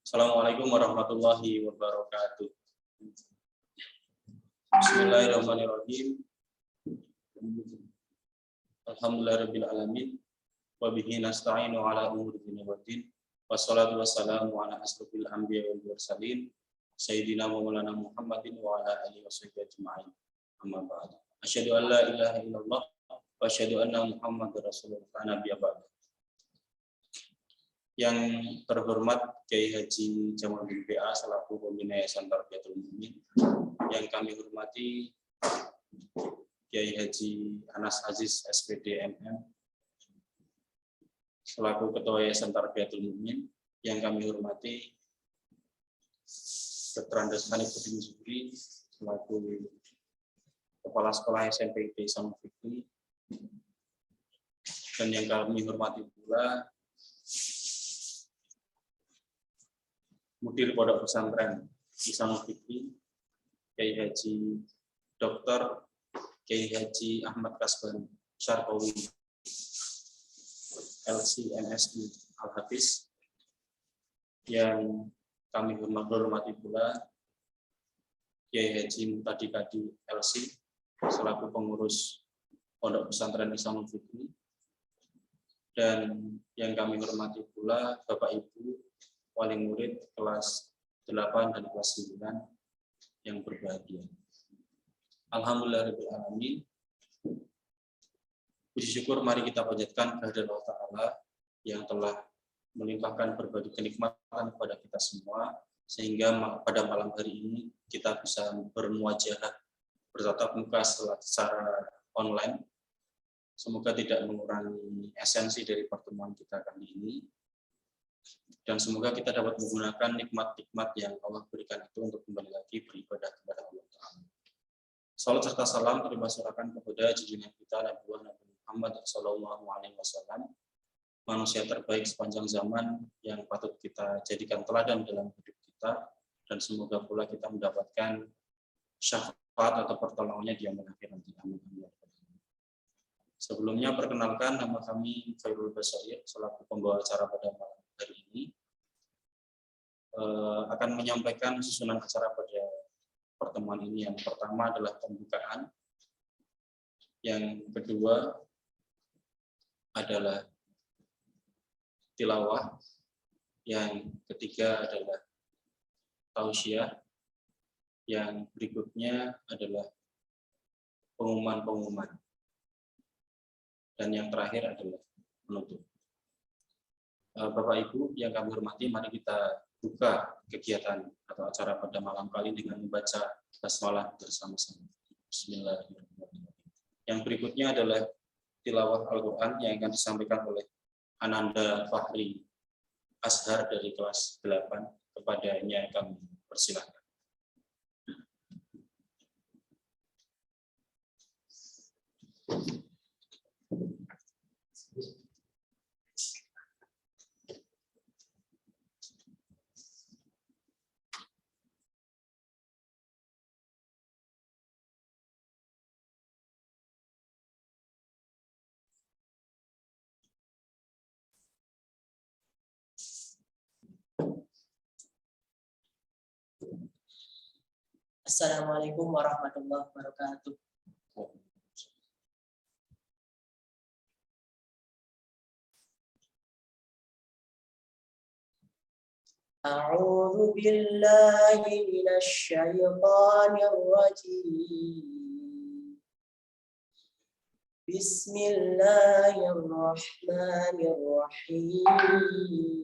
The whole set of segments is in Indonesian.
Assalamualaikum warahmatullahi wabarakatuh. Bismillahirrahmanirrahim. Alhamdulillahirabbil alamin. Wa bihi nasta'inu ala umuri dunya waddin. Wassalatu wassalamu ala asrofil anbiya wal mursalin. Sayyidina wa maulana Muhammadin wa ala alihi washabbihi ajma'in. Amma ba'd. Asyhadu an la ilaha illallah wa asyhadu anna Muhammadar Rasulullah. Nabiyya ba'd. Yang terhormat Kiai Haji Jamal bin PA selaku pembina Yayasan Tarbiyatul Mukminin, yang kami hormati Kiai Haji Anas Aziz SPD MM selaku Ketua Yayasan Tarbiyatul Mukminin, yang kami hormati Dr. Andes Hanif Budin Zubri selaku Kepala Sekolah SMP Ihsanul Fikri, dan yang kami hormati pula Mudir Pondok Pesantren Ihsanul Fikri, Kiai Haji Dr. Kiai Haji Ahmad Kasban Syarqawi LC MSI Al-Hafiz, yang kami hormati pula Kiai Haji Muhtadi Kadi LC selaku pengurus Pondok Pesantren Ihsanul Fikri, dan yang kami hormati pula Bapak Ibu wali murid kelas 8 dan kelas 9 yang berbahagia. Alhamdulillahirabbil alamin. Puji syukur mari kita panjatkan kehadirat Allah Ta'ala yang telah melimpahkan berbagai kenikmatan kepada kita semua, sehingga pada malam hari ini kita bisa bermuajahah bertatap muka secara online. Semoga tidak mengurangi esensi dari pertemuan kita kali ini, dan semoga kita dapat menggunakan nikmat-nikmat yang Allah berikan itu untuk kembali lagi beribadah kepada Allah Ta'ala. Salat serta salam terima surahkan kepada junjungan kita Nabi Muhammad SAW, manusia terbaik sepanjang zaman yang patut kita jadikan teladan dalam hidup kita, dan semoga pula kita mendapatkan syafaat atau pertolongannya di akhir nanti. Amin. Sebelumnya perkenalkan, nama kami Khairul Basyir selaku pembawa acara pada malam hari ini, akan menyampaikan susunan acara pada pertemuan ini. Yang pertama adalah pembukaan, yang kedua adalah tilawah, yang ketiga adalah tausiah, yang berikutnya adalah pengumuman-pengumuman, dan yang terakhir adalah penutup. Bapak Ibu yang kami hormati, mari kita buka kegiatan atau acara pada malam kali dengan membaca basmalah bersama-sama. Bismillahirrahmanirrahim. Yang berikutnya adalah tilawah Al-Quran yang akan disampaikan oleh Ananda Fahri Ashar dari kelas 8. Kepadanya kami persilakan. Assalamualaikum warahmatullahi wabarakatuh. A'udzu billahi minasy syaithanir rajim. Bismillahirrahmanirrahim.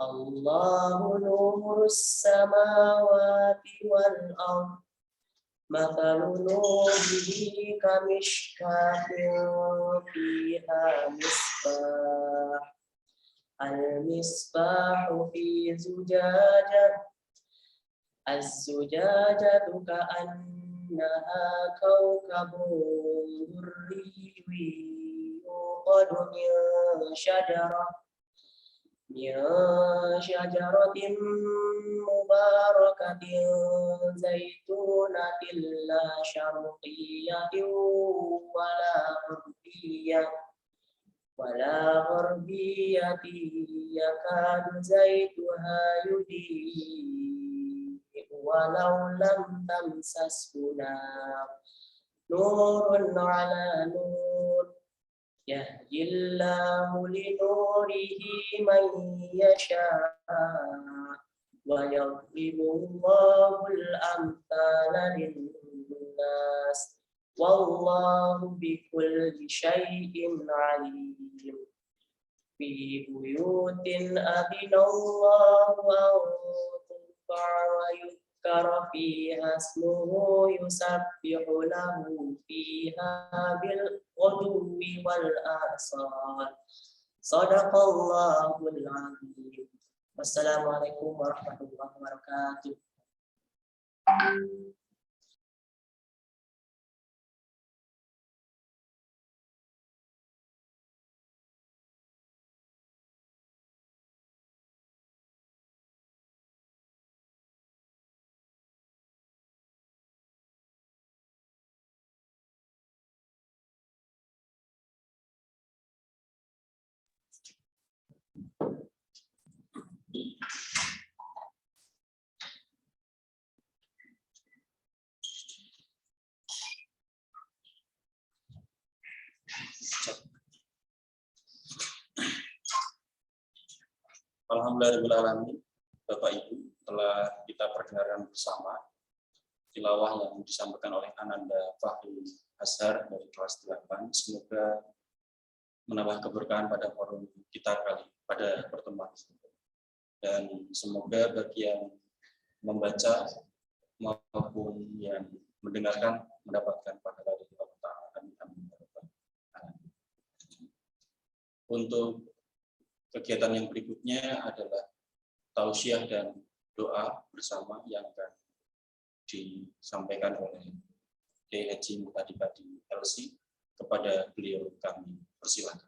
Allahu nurus samawati wal ardh. Mathalu nurihi kamishkatin fiha misbah. Al-misbahu fi zujajah. Az-zujajatu ka'annaha kawkabun durriyyun yuqadu min syajarah من شجرة مباركة زيتونة لا شرقية ولا غربية يكاد زيتها يضيء ولو لم تمسسه نار نور على نور يهدي الله لنوره من يشاء ويضرب الله الأمثال للناس والله بكل شيء عليم في بيوت أذن الله أن ترفع ويذكر فيها اسمه يسبح له فيها بالغدو والآصال صدق الله العظيم. Wassalamualaikum warahmatullahi wabarakatuh. Alhamdulillahirrahmanirrahim. Bapak Ibu, telah kita perdengarkan bersama tilawah yang disampaikan oleh Ananda Fahri Azhar dari kelas 8. Semoga menambah keberkahan pada forum kita pada pertemuan ini. Dan semoga bagi yang membaca maupun yang mendengarkan mendapatkan pahala dari Allah Ta'ala. Amin. Untuk kegiatan yang berikutnya adalah tausiah dan doa bersama yang akan disampaikan oleh Kiai Haji Muhtadi LC kepada beliau kami persilakan.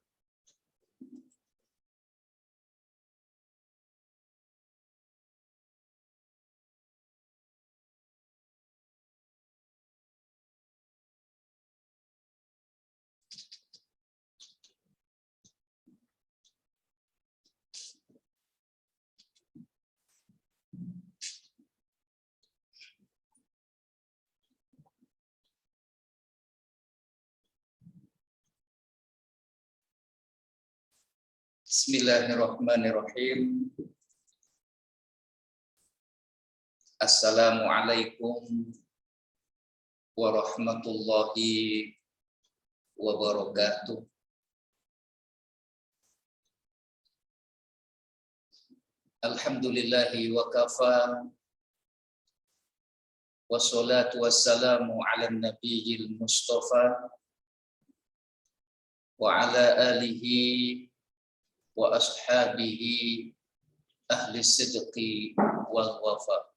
Bismillahirrahmanirrahim. Assalamualaikum warahmatullahi wabarakatuh. Alhamdulillahi wa kafa. Wassalatu wassalamu ala nabiyil mustafa wa ala alihi wa ashabihi ahli sidqi wal wafa.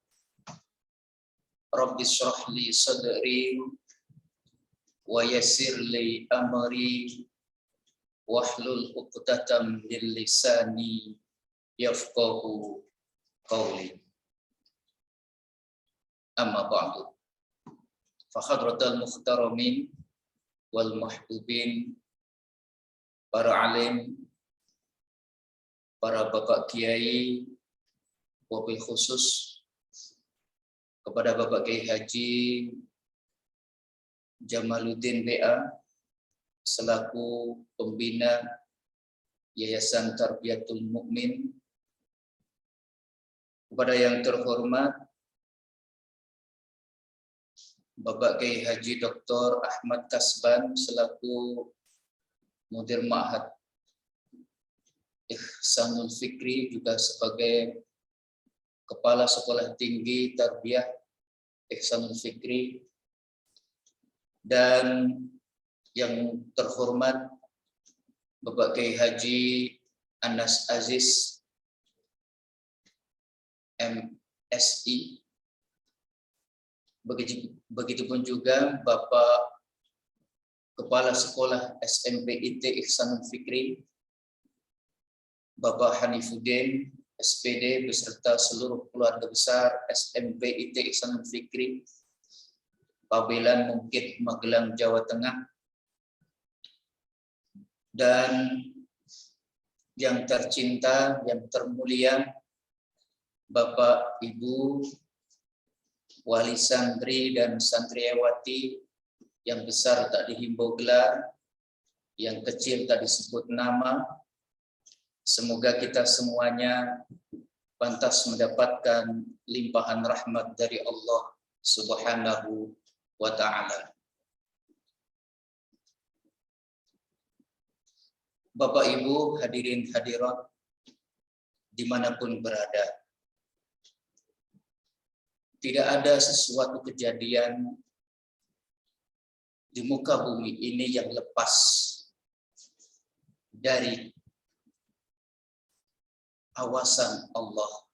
Rabbi shrah li sadri wa yassir li amri wahlul 'uqdatam min lisani yafqahu qawli. Amma ba'du. Fa hadratal muhtaramin wal mahbubin, para alim, para bapak kiai, wabil khusus kepada Bapak Kiai Haji Jamaluddin BA selaku pembina Yayasan Tarbiyatul Mukmin, kepada yang terhormat Bapak Kiai Haji Dr. Ahmad Kasban selaku Mudir Ma'had Ihsanul Fikri, juga sebagai Kepala Sekolah Tinggi Tarbiyah Ihsanul Fikri, dan yang terhormat Bapak Kiai Haji Anas Aziz MSI, begitupun juga Bapak Kepala Sekolah SMP IT Ihsanul Fikri, Bapak Hanifuddin, SPD beserta seluruh keluarga besar SMP IT Ihsanul Fikri, Pabelan Mungkit, Magelang, Jawa Tengah, dan yang tercinta, yang termulia, Bapak, Ibu, wali santri dan santriwati, yang besar tak dihimbau gelar, yang kecil tak disebut nama. Semoga kita semuanya pantas mendapatkan limpahan rahmat dari Allah Subhanahu wa Ta'ala. Bapak Ibu hadirin hadirat dimanapun berada, tidak ada sesuatu kejadian di muka bumi ini yang lepas dari awasan Allah.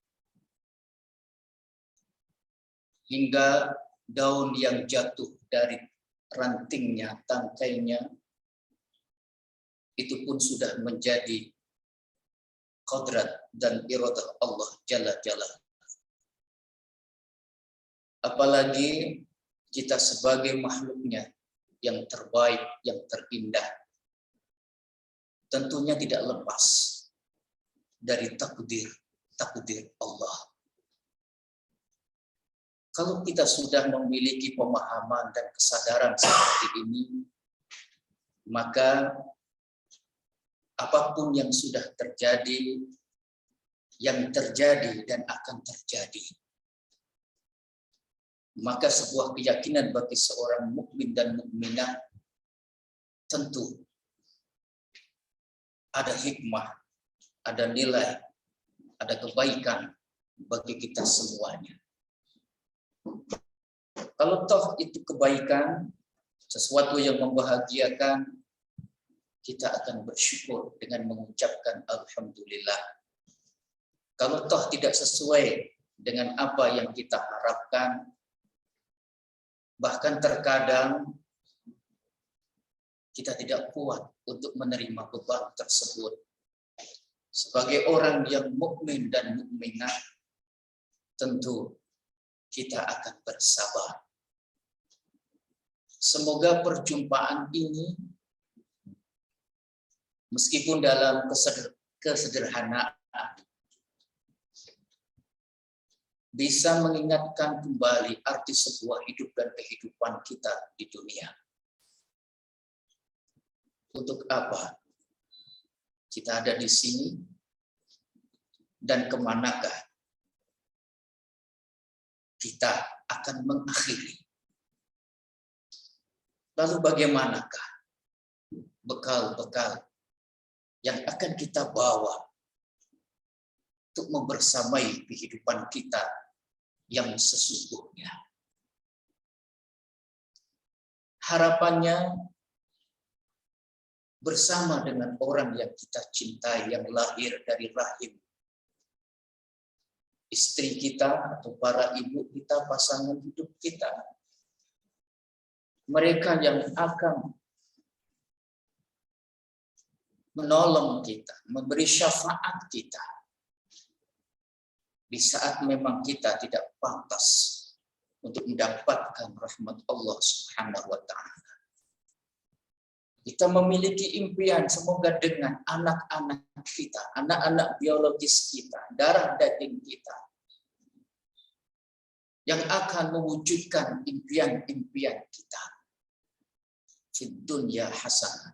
Hingga daun yang jatuh dari rantingnya, tangkainya, itu pun sudah menjadi qadrat dan iradah Allah Jalla Jalla. Apalagi kita sebagai makhluknya yang terbaik, yang terindah, tentunya tidak lepas dari takdir Allah. Kalau kita sudah memiliki pemahaman dan kesadaran seperti ini, maka apapun yang sudah terjadi, yang terjadi dan akan terjadi, maka sebuah keyakinan bagi seorang mukmin dan mukminah tentu ada hikmah, ada nilai, ada kebaikan bagi kita semuanya. Kalau toh itu kebaikan, sesuatu yang membahagiakan, kita akan bersyukur dengan mengucapkan alhamdulillah. Kalau toh tidak sesuai dengan apa yang kita harapkan, bahkan terkadang kita tidak kuat untuk menerima beban tersebut. Sebagai orang yang mukmin dan mukminah, tentu kita akan bersabar. Semoga perjumpaan ini, meskipun dalam kesederhanaan, bisa mengingatkan kembali arti sebuah hidup dan kehidupan kita di dunia. Untuk apa kita ada di sini dan kemanakah kita akan mengakhiri? Lalu bagaimanakah bekal-bekal yang akan kita bawa untuk membersamai kehidupan kita yang sesungguhnya? Harapannya bersama dengan orang yang kita cintai, yang lahir dari rahim istri kita atau para ibu kita, pasangan hidup kita, mereka yang akan menolong kita, memberi syafaat kita di saat memang kita tidak pantas untuk mendapatkan rahmat Allah Subhanahu wa Ta'ala. Kita memiliki impian, semoga dengan anak-anak kita, anak-anak biologis kita, darah daging kita, yang akan mewujudkan impian-impian kita. Fid dunya hasanah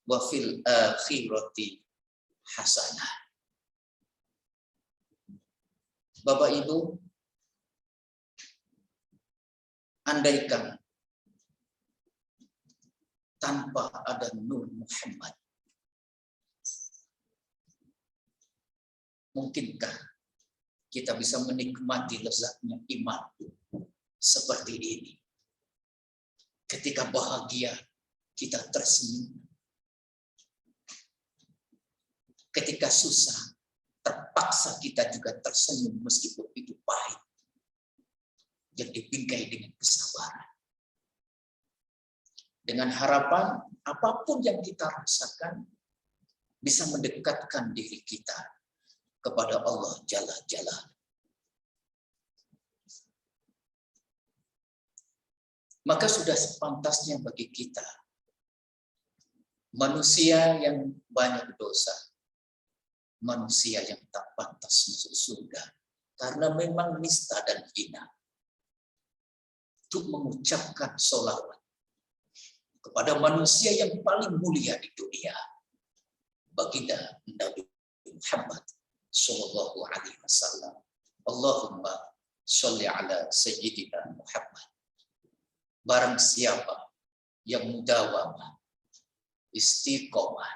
wa fil akhirati hasanah. Bapak Ibu, andaikan tanpa ada Nur Muhammad, mungkinkah kita bisa menikmati lezatnya iman seperti ini? Ketika bahagia, kita tersenyum. Ketika susah, terpaksa kita juga tersenyum meskipun itu pahit, yang dibingkai dengan kesabaran. Dengan harapan apapun yang kita rasakan, bisa mendekatkan diri kita kepada Allah Jalla Jalla. Maka sudah sepantasnya bagi kita, manusia yang banyak dosa, manusia yang tak pantas masuk surga, karena memang nista dan hina, untuk mengucapkan sholawat kepada manusia yang paling mulia di dunia, baginda Nabi Muhammad Sallallahu Alaihi Wasallam. Allahumma sholli ala Sayyidina Muhammad. Barang siapa yang mudawamah, istiqomah,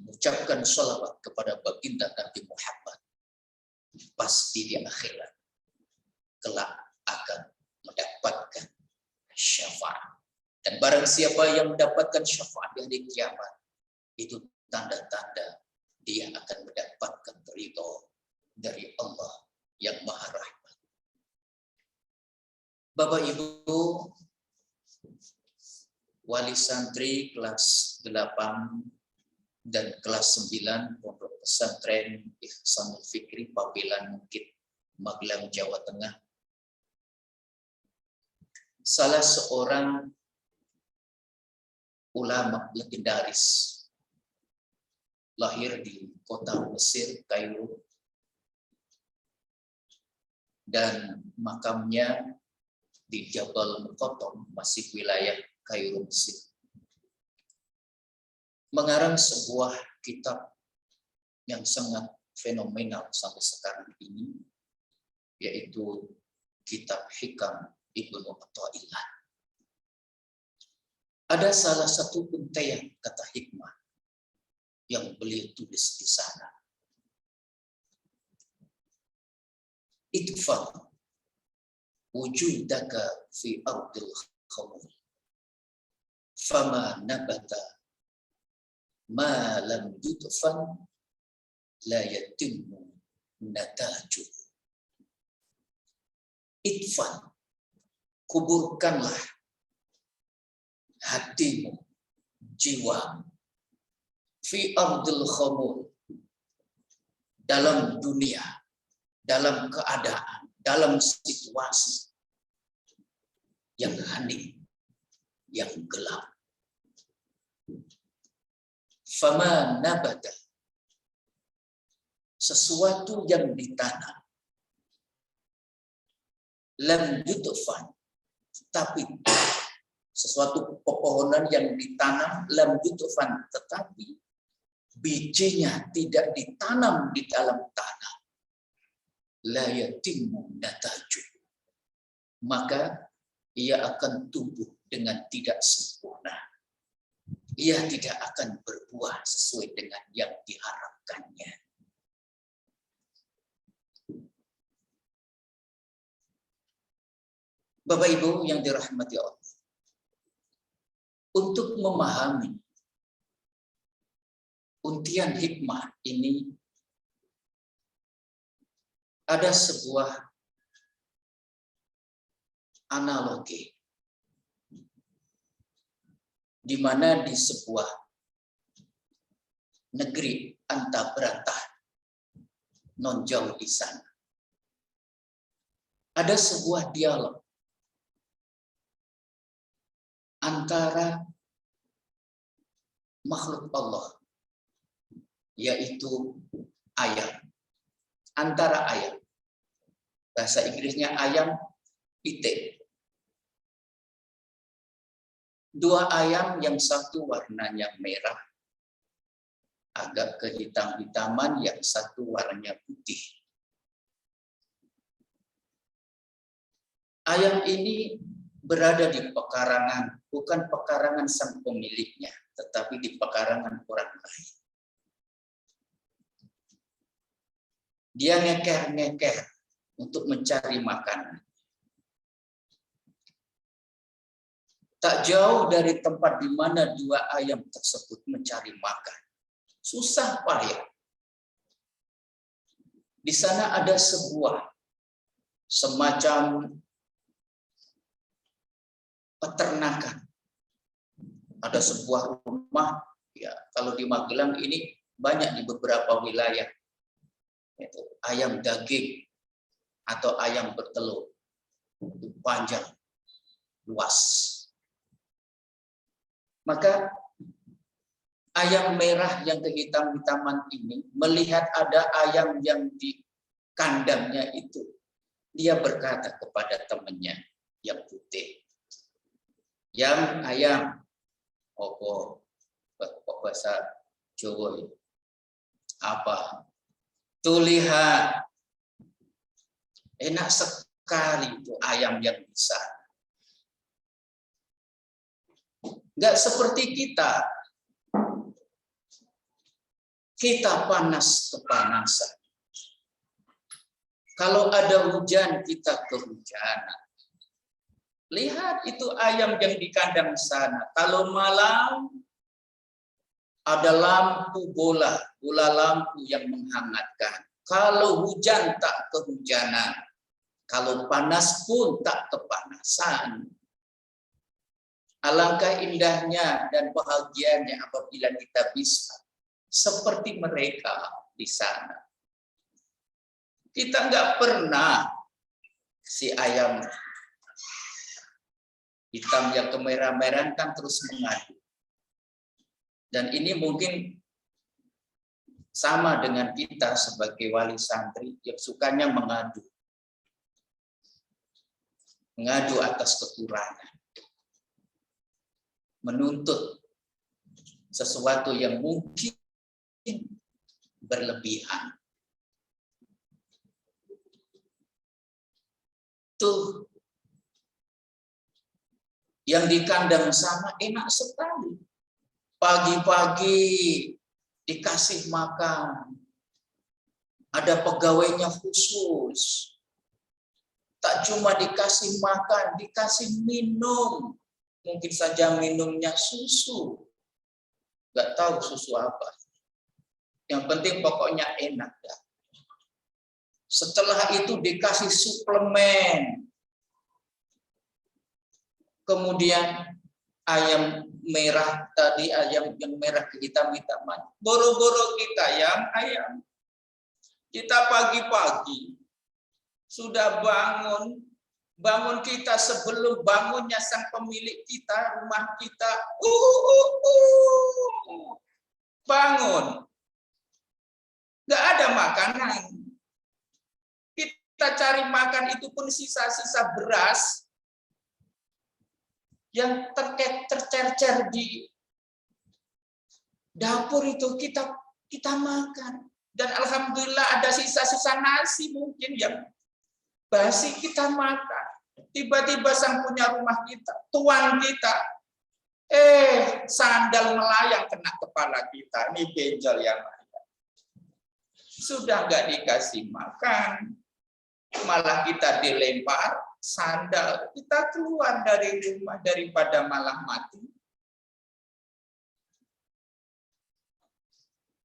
mengucapkan sholawat kepada baginda Nabi Muhammad, pasti di akhirat kelak akan mendapatkan syafaat. Dan barang siapa yang mendapatkan syafaat di hari kiamat, itu tanda-tanda dia akan mendapatkan ridho dari Allah yang Maha Rahman. Bapak Ibu, wali santri kelas 8 dan kelas 9 Pondok Pesantren Ihsanul Fikri Pabelan Bukit, Magelang, Jawa Tengah. Salah seorang ulama legendaris, lahir di kota Mesir, Kairo, dan makamnya di Jabal Muqattam, masih wilayah Kairo, Mesir. Mengarang sebuah kitab yang sangat fenomenal sampai sekarang ini, yaitu kitab Hikam Ibnu Athaillah. Ada salah satu untaian kata hikmah yang beliau tulis di sana. Itfa wujudaka fi ardil khamul fama nabata ma lam yudfan la yatimmu nataju. Itfan, kuburkanlah hatimu, jiwa, fi ardil khamul, dalam dunia, dalam keadaan, dalam situasi yang hening, yang gelap. Fama nabata, sesuatu yang ditanam, lam yudfan, tapi sesuatu pepohonan yang ditanam, lam yudfan, tetapi bijinya tidak ditanam di dalam tanah, la yatimmu nataju, maka ia akan tumbuh dengan tidak sempurna. Ia tidak akan berbuah sesuai dengan yang diharapkannya. Bapak Ibu yang dirahmati Allah, untuk memahami untian hikmah ini, ada sebuah analogi di mana di sebuah negeri antah berantah non jauh di sana ada sebuah dialog antara makhluk Allah, yaitu ayam, antara ayam, bahasa Inggrisnya ayam pitik. Dua ayam, yang satu warnanya merah, agak kehitam-hitaman, yang satu warnanya putih. Ayam ini berada di pekarangan, bukan pekarangan sang pemiliknya, tetapi di pekarangan orang lain. Dia ngeker-ngeker untuk mencari makanan. Tak jauh dari tempat di mana dua ayam tersebut mencari makan. Susah payah. Di sana ada sebuah semacam peternakan. Ada sebuah rumah Ya, kalau di Magelang ini banyak di beberapa wilayah, yaitu ayam daging atau ayam bertelur, itu panjang, luas. Maka ayam merah yang kehitam-hitaman ini melihat ada ayam yang di kandangnya itu, dia berkata kepada temannya yang putih, yang ayam, opo, bahasa Jawa, apa? Tuh lihat, enak sekali itu ayam yang bisa. Enggak seperti kita. Kita panas kepanasan. Kalau ada hujan, kita kehujanan. Lihat itu ayam yang di kandang sana. Kalau malam, ada lampu bola lampu yang menghangatkan. Kalau hujan tak kehujanan. Kalau panas pun tak kepanasan. Alangkah indahnya dan bahagianya apabila kita bisa seperti mereka di sana. Kita nggak pernah si ayam hitam yang kemerah-merahan kan terus mengadu. Dan ini mungkin sama dengan kita sebagai wali santri yang sukanya mengadu. Mengadu atas kekurangan. Menuntut sesuatu yang mungkin berlebihan. Tuh yang di kandang sana enak sekali. Pagi-pagi dikasih makan. Ada pegawainya khusus. Tak cuma dikasih makan, dikasih minum. Mungkin saja minumnya susu. Nggak tahu susu apa. Yang penting pokoknya enak. Ya. Setelah itu dikasih suplemen. Kemudian ayam merah tadi, ayam yang merah kehitam-hitaman. Boro-boro kita ayam. Kita pagi-pagi sudah bangun kita sebelum bangunnya sang pemilik kita, rumah kita. Bangun. Nggak ada makanan. Kita cari makan itu pun sisa-sisa beras yang tercecer di dapur itu kita makan. Dan alhamdulillah ada sisa-sisa nasi mungkin yang basi kita makan. Tiba-tiba sang punya rumah kita, tuan kita, sandal melayang kena kepala kita. Ini benjol yang ada. Sudah nggak dikasih makan, malah kita dilempar sandal. Kita keluar dari rumah daripada malah mati.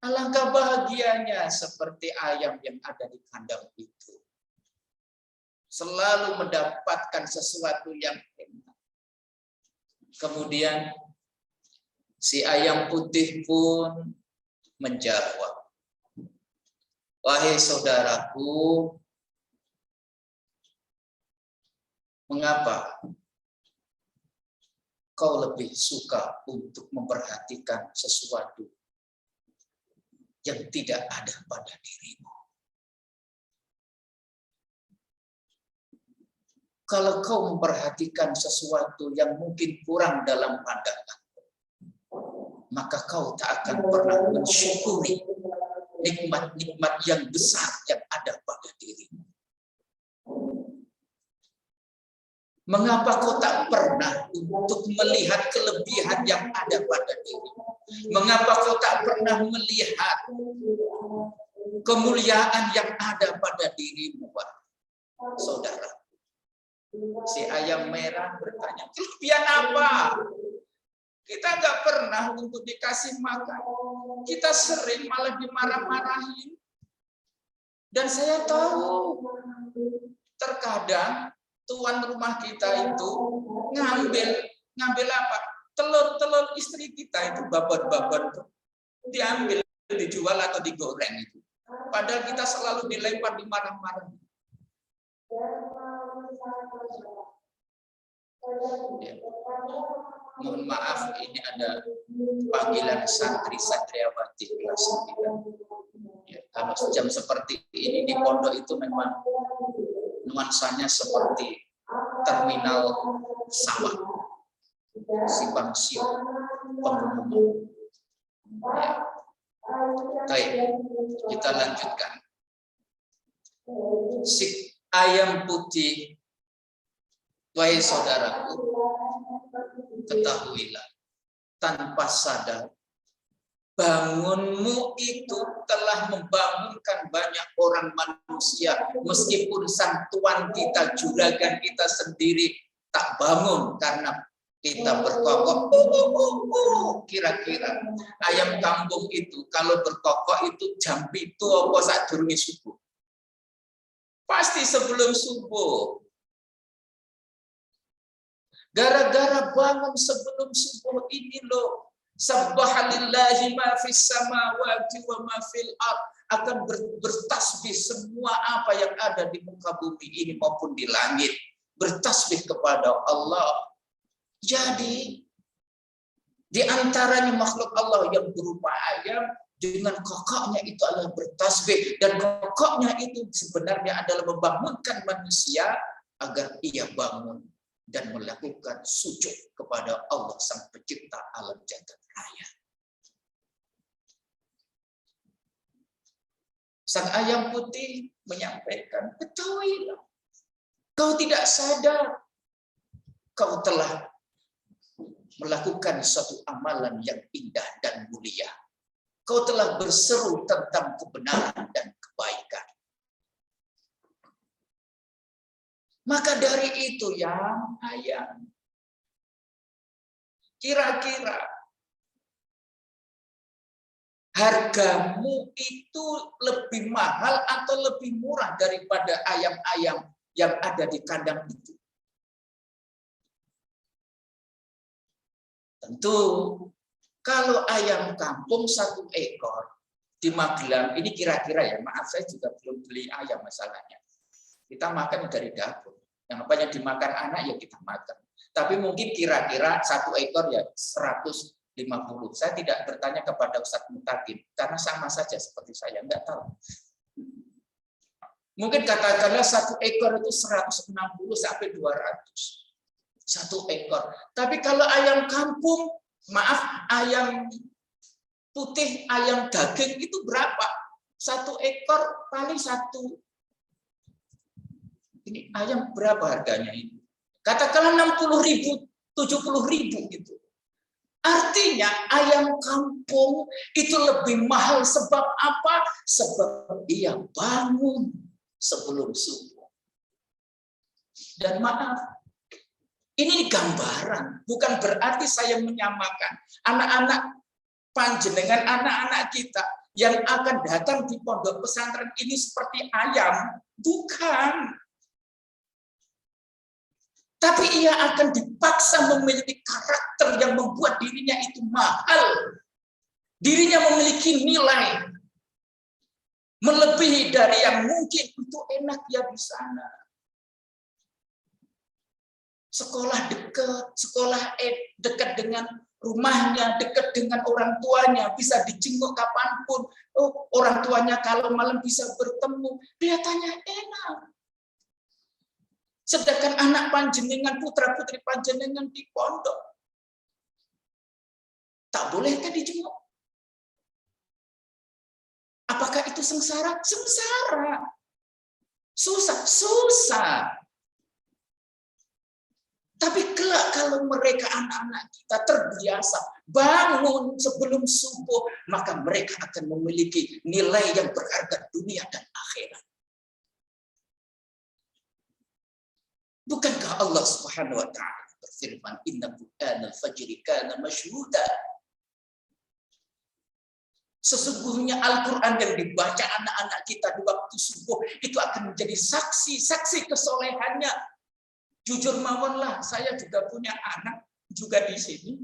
Alangkah bahagianya seperti ayam yang ada di kandang itu. Selalu mendapatkan sesuatu yang enak. Kemudian si ayam putih pun menjawab, wahai saudaraku, mengapa kau lebih suka untuk memperhatikan sesuatu yang tidak ada pada dirimu? Kalau kau memperhatikan sesuatu yang mungkin kurang dalam pandangan, maka kau tak akan pernah mensyukuri nikmat-nikmat yang besar yang ada pada dirimu. Mengapa kau tak pernah untuk melihat kelebihan yang ada pada dirimu? Mengapa kau tak pernah melihat kemuliaan yang ada pada dirimu, saudara? Si ayam merah bertanya, kelebihan apa? Kita nggak pernah untuk dikasih makan. Kita sering malah dimarah-marahin. Dan saya tahu, terkadang tuan rumah kita itu ngambil apa? telur istri kita itu babon-babon diambil, dijual atau digoreng itu. Padahal kita selalu dilempar, dimarah-marah. Ya. Mohon maaf, ini ada panggilan santri-santriawati kelas 9. Ya, kalau jam seperti ini di pondok itu memang nuansanya seperti terminal sawah, simpang siur, pengumuman. Ya. Baik, kita lanjutkan. Si ayam putih, wahai saudaraku, ketahuilah tanpa sadar bangunmu itu telah membangunkan banyak orang manusia, meskipun sang tuan kita, juragan kita sendiri tak bangun karena kita berkokok. Kira-kira ayam kampung itu kalau berkokok itu jam 7 apa sadurunge subuh? Pasti sebelum subuh. Gara-gara bangun sebelum subuh ini loh, Subhanallahi ma fis samawati wa ma fil ard, akan bertasbih semua apa yang ada di muka bumi ini maupun di langit, bertasbih kepada Allah. Jadi di antaranya makhluk Allah yang berupa ayam dengan kokoknya itu adalah bertasbih, dan kokoknya itu sebenarnya adalah membangunkan manusia agar ia bangun dan melakukan sujud kepada Allah sang pencipta alam jagat raya. Sang ayam putih menyampaikan, ketahuilah, kau tidak sadar kau telah melakukan suatu amalan yang indah dan mulia. Kau telah berseru tentang kebenaran dan kebaikan. Maka dari itu yang ayam, kira-kira hargamu itu lebih mahal atau lebih murah daripada ayam-ayam yang ada di kandang itu? Tentu kalau ayam kampung 1 ekor di Magelang, ini kira-kira ya, maaf saya juga belum beli ayam masalahnya. Kita makan dari dapur. Yang apa yang dimakan anak ya kita makan. Tapi mungkin kira-kira 1 ekor ya 150. Saya tidak bertanya kepada Ustadz Mutakin karena sama saja seperti saya, enggak tahu. Mungkin katakanlah 1 ekor itu 160 sampai 200. 1 ekor. Tapi kalau ayam kampung, maaf, ayam putih, ayam daging itu berapa? 1 ekor paling 1. Ini ayam berapa harganya ini? Katakanlah 60.000, 70.000 gitu. Artinya ayam kampung itu lebih mahal sebab apa? Sebab ia bangun sebelum subuh. Dan maaf, ini gambaran, bukan berarti saya menyamakan anak-anak panjenengan, anak-anak kita yang akan datang di pondok pesantren ini seperti ayam. Bukan. Tapi ia akan dipaksa memiliki karakter yang membuat dirinya itu mahal. Dirinya memiliki nilai melebihi dari yang mungkin untuk enak ya di sana. Sekolah dekat, dekat dengan rumahnya, dekat dengan orang tuanya, bisa dijenguk kapanpun. Oh, orang tuanya kalau malam bisa bertemu, kelihatannya enak. Sedangkan anak panjenengan, putra-putri panjenengan di pondok, tak boleh kan dijenguk? Apakah itu sengsara? Sengsara. Susah. Tapi kelak kalau mereka anak-anak kita terbiasa bangun sebelum subuh, maka mereka akan memiliki nilai yang berharga dunia dan akhirat. Bukankah Allah Subhanahu wa taala berfirman, "Inna qur'anal fajri kana masyhuda." Sesungguhnya Al-Qur'an yang dibaca anak-anak kita di waktu subuh itu akan menjadi saksi kesolehannya. Jujur mawonlah, saya juga punya anak juga di sini.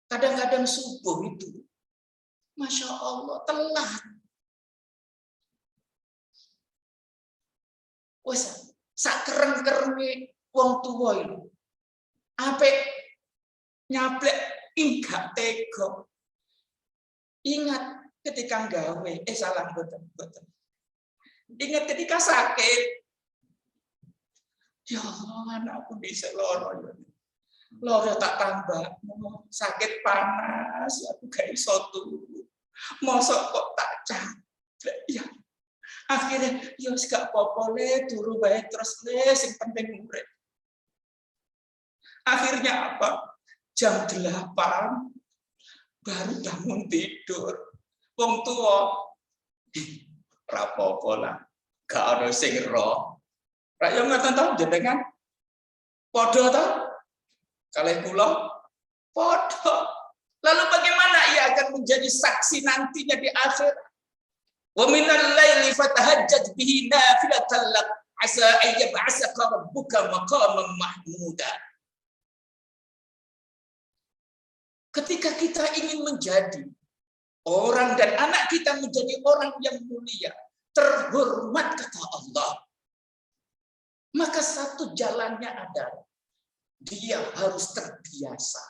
Kadang-kadang subuh itu, Masya Allah, telat. Wes, sak keren-kerene wong tua itu. Apa nyablek enggak tega. Ingat ketika gawe, salah boten. Ingat ketika sakit. Ya anakku bisa loro. Loro tak tambah. Sakit panas, aku gak iso turu. Mosok kok tak cablek ya. Akhirnya ya gak apa-apa le, turu bae terus le, sing penting urip. Akhirnya apa? Jam 8 baru bangun tidur. Wong tua rapopo lah. Gak ada sing roh. Rakyat ngoten to jenengan? Padha to? Kalih kula padha. Lalu bagaimana ia akan menjadi saksi nantinya di akhirat? Wa minal laili fatahajjat bihi nafilatan lak asa an yab'asaka rabbuka maqaman mahmuda. Ketika kita ingin menjadi orang dan anak kita menjadi orang yang mulia, terhormat kata Allah, maka satu jalannya adalah dia harus terbiasa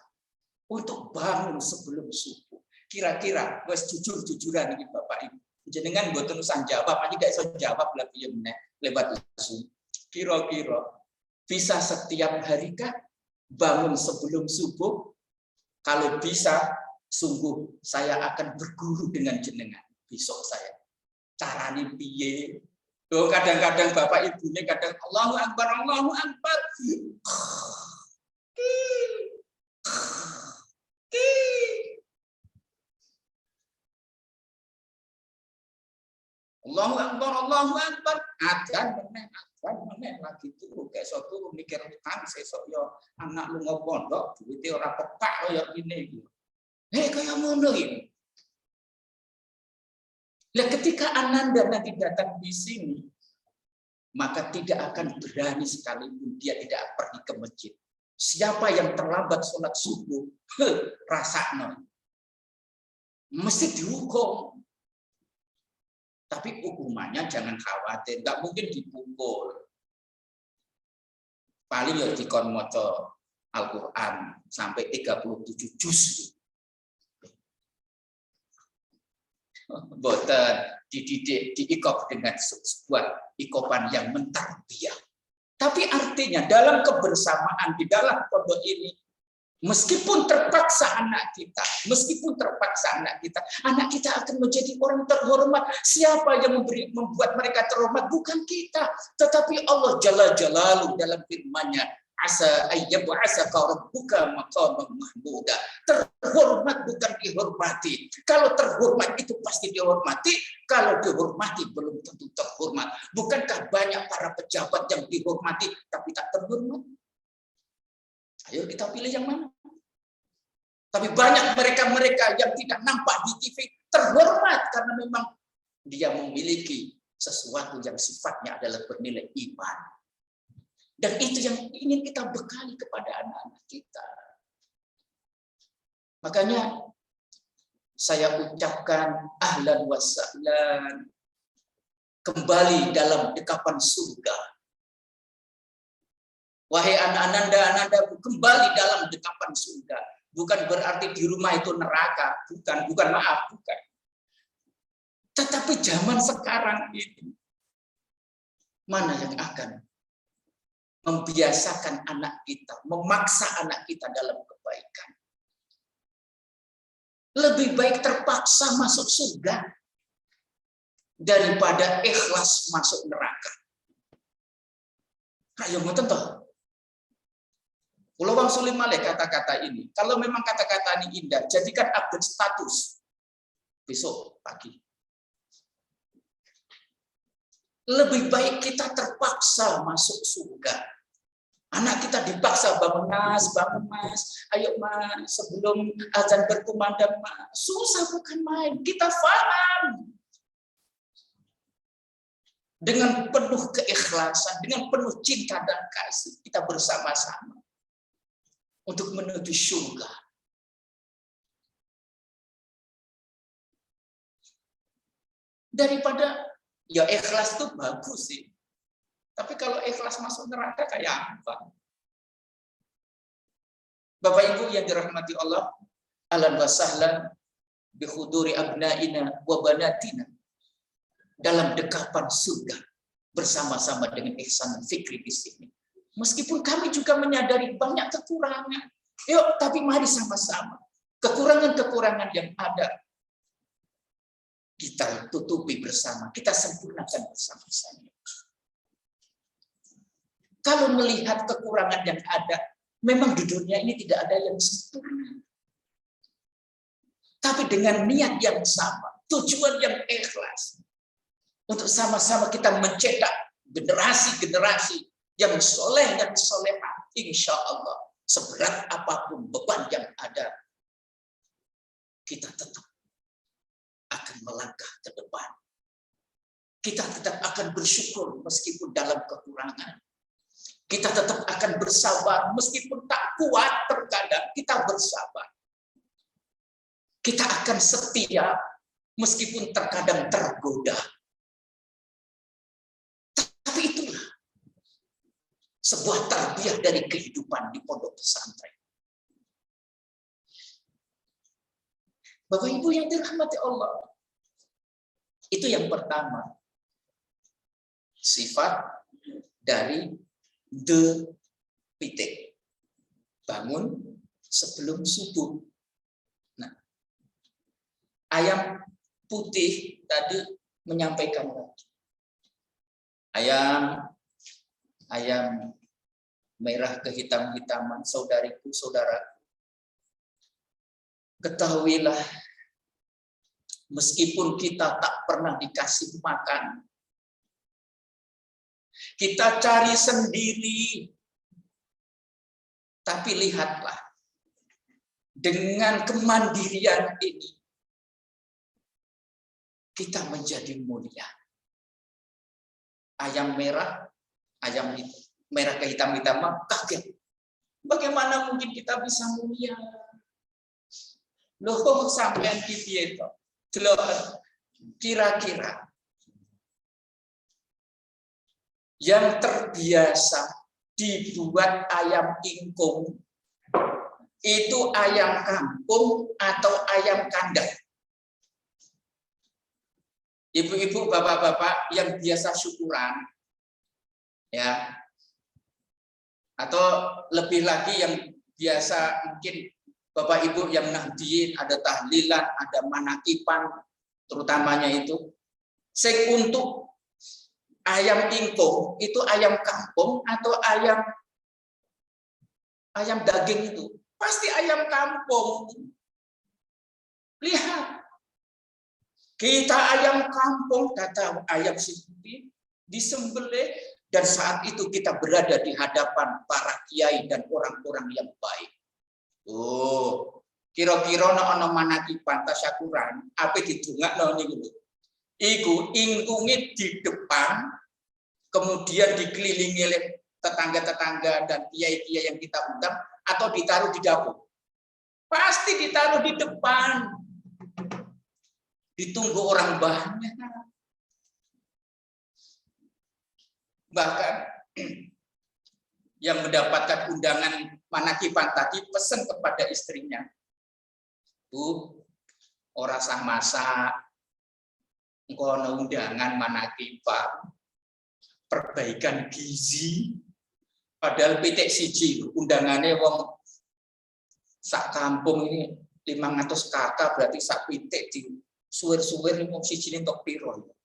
untuk bangun sebelum subuh. Kira-kira, wes jujur-jujuran ini Bapak Ibu. Jenengan mboten usah jawab, aja gak iso jawab lagi lewat Zoom. Kira-kira bisa setiap hari kah bangun sebelum subuh? Kalau bisa, sungguh saya akan berguru dengan jenengan besok saya. Caranya piye? Loh, kadang-kadang Bapak Ibunya kadang Allahu Akbar, Allahu Akbar. Allahu Akbar, Allahu Akbar. Adzan meneh lagi turu kayak suatu mikir utang sesuk yo anak lu ngopondok duwite ora pepak kaya ngene iki. Kaya ngono iki. Lah ketika Ananda nanti datang di sini, maka tidak akan berani sekalipun dia tidak pergi ke masjid. Siapa yang terlambat sholat subuh, rasakno. Mesti dihukum. Tapi hukumannya jangan khawatir, nggak mungkin dipukul. Paling ya dikon maca Al-Qur'an sampai 37 juz. Boten dididik, diikop dengan sebuah ikopan yang mentarbiyah. Tapi artinya dalam kebersamaan di dalam pondok ini, meskipun terpaksa anak kita akan menjadi orang terhormat. Siapa yang membuat mereka terhormat? Bukan kita, tetapi Allah Jalla Jalaluhu dalam firman-Nya, asa ayyab'asaka rabbuka maqaman mahmuda. Terhormat bukan dihormati. Kalau terhormat itu pasti dihormati, kalau dihormati belum tentu terhormat. Bukankah banyak para pejabat yang dihormati tapi tak terhormat? Ayo kita pilih yang mana? Tapi banyak mereka-mereka yang tidak nampak di TV terhormat karena memang dia memiliki sesuatu yang sifatnya adalah bernilai iman. Dan itu yang ingin kita bekali kepada anak-anak kita. Makanya saya ucapkan ahlan wa sahlan, kembali dalam dekapan surga. Wahai anak-anak, kembali dalam dekapan surga. Bukan berarti di rumah itu neraka, bukan. Tetapi zaman sekarang ini, mana yang akan membiasakan anak kita, memaksa anak kita dalam kebaikan? Lebih baik terpaksa masuk surga daripada ikhlas masuk neraka. Ayo ngoten toh. Kula wangsuli malih kata-kata ini. Kalau memang kata-kata ini indah, jadikan update status besok pagi. Lebih baik kita terpaksa masuk surga. Anak kita dipaksa bangun mas, ayo mas, sebelum azan berkumandang mas. Susah bukan main, kita paham. Dengan penuh keikhlasan, dengan penuh cinta dan kasih, kita bersama-sama untuk menuju surga. Daripada ya ikhlas itu bagus sih. Tapi kalau ikhlas masuk neraka kayak apa? Bapak Ibu yang dirahmati Allah, ahlan wa sahlan bi huduri abnaina wa banatina. Dalam dekapan surga bersama-sama dengan Ihsan Fikri di sini. Meskipun kami juga menyadari banyak kekurangan. Yuk, tapi mari sama-sama. Kekurangan-kekurangan yang ada kita tutupi bersama, kita sempurnakan bersama-sama. Kalau melihat kekurangan yang ada, memang di dunia ini tidak ada yang sempurna. Tapi dengan niat yang sama, tujuan yang ikhlas, untuk sama-sama kita mencetak generasi-generasi yang soleh dan solehah, insya Allah seberat apapun beban yang ada, kita tetap akan melangkah ke depan. Kita tetap akan bersyukur meskipun dalam kekurangan. Kita tetap akan bersabar meskipun tak kuat terkadang, kita bersabar. Kita akan setia meskipun terkadang tergoda. Tapi itulah sebuah tarbiyah dari kehidupan di pondok pesantren. Bapak Ibu yang dirahmati Allah, itu yang pertama. Sifat dari pitik. Bangun sebelum subuh. Nah, ayam putih tadi menyampaikan lagi. Ayam merah kehitam-hitaman, saudariku, saudaraku. Ketahuilah, meskipun kita tak pernah dikasih makan, kita cari sendiri. Tapi lihatlah, dengan kemandirian ini, kita menjadi mulia. Ayam merah kehitam-hitaman, kaget. Bagaimana mungkin kita bisa mulia? Loh, sampean piye to? Kira-kira yang terbiasa dibuat ayam ingkung itu ayam kampung atau ayam kandang? Ibu-ibu, bapak-bapak yang biasa syukuran, ya, atau lebih lagi yang biasa mungkin Bapak Ibu yang nahdiin, ada tahlilan, ada manakipan, terutamanya itu. Untuk ayam ingkung itu ayam kampung atau ayam daging itu? Pasti ayam kampung. Lihat. Kita ayam kampung, kata ayam putih, disembelih, dan saat itu kita berada di hadapan para kiai dan orang-orang yang baik. Oh, kira-kira ana manakipan tasyakuran, apa didongakno niku lho. Iku ingkunge di depan, kemudian dikelilingi oleh tetangga-tetangga dan kiai-kiai yang kita undang, atau ditaruh di dapur. Pasti ditaruh di depan. Ditunggu orang banyak. Bahkan yang mendapatkan undangan manakipan tadi pesan kepada istrinya, Bu, ora sah masak, engko ana undangan manakipan, perbaikan gizi, padahal pitik siji undangannya wong sak kampung ini 500 kakak, berarti sak pitik di suwer-suwer wong siji entuk piro.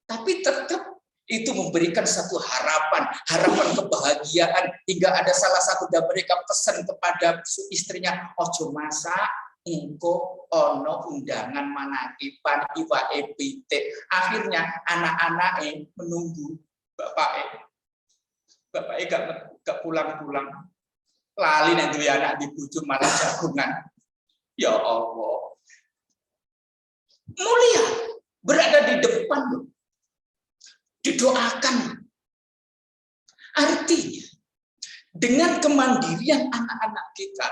Tapi tetap itu memberikan satu harapan kebahagiaan, hingga ada salah satu dari mereka pesan kepada istrinya, ojo masak, engko ono undangan manakipan iwake pitik. Akhirnya anak-anaknya menunggu bapaknya gak pulang-pulang, lali nek duwe anak dibujuk malah jagungan. Ya Allah, mulia berada di depan loh. Didoakan. Artinya, dengan kemandirian anak-anak kita,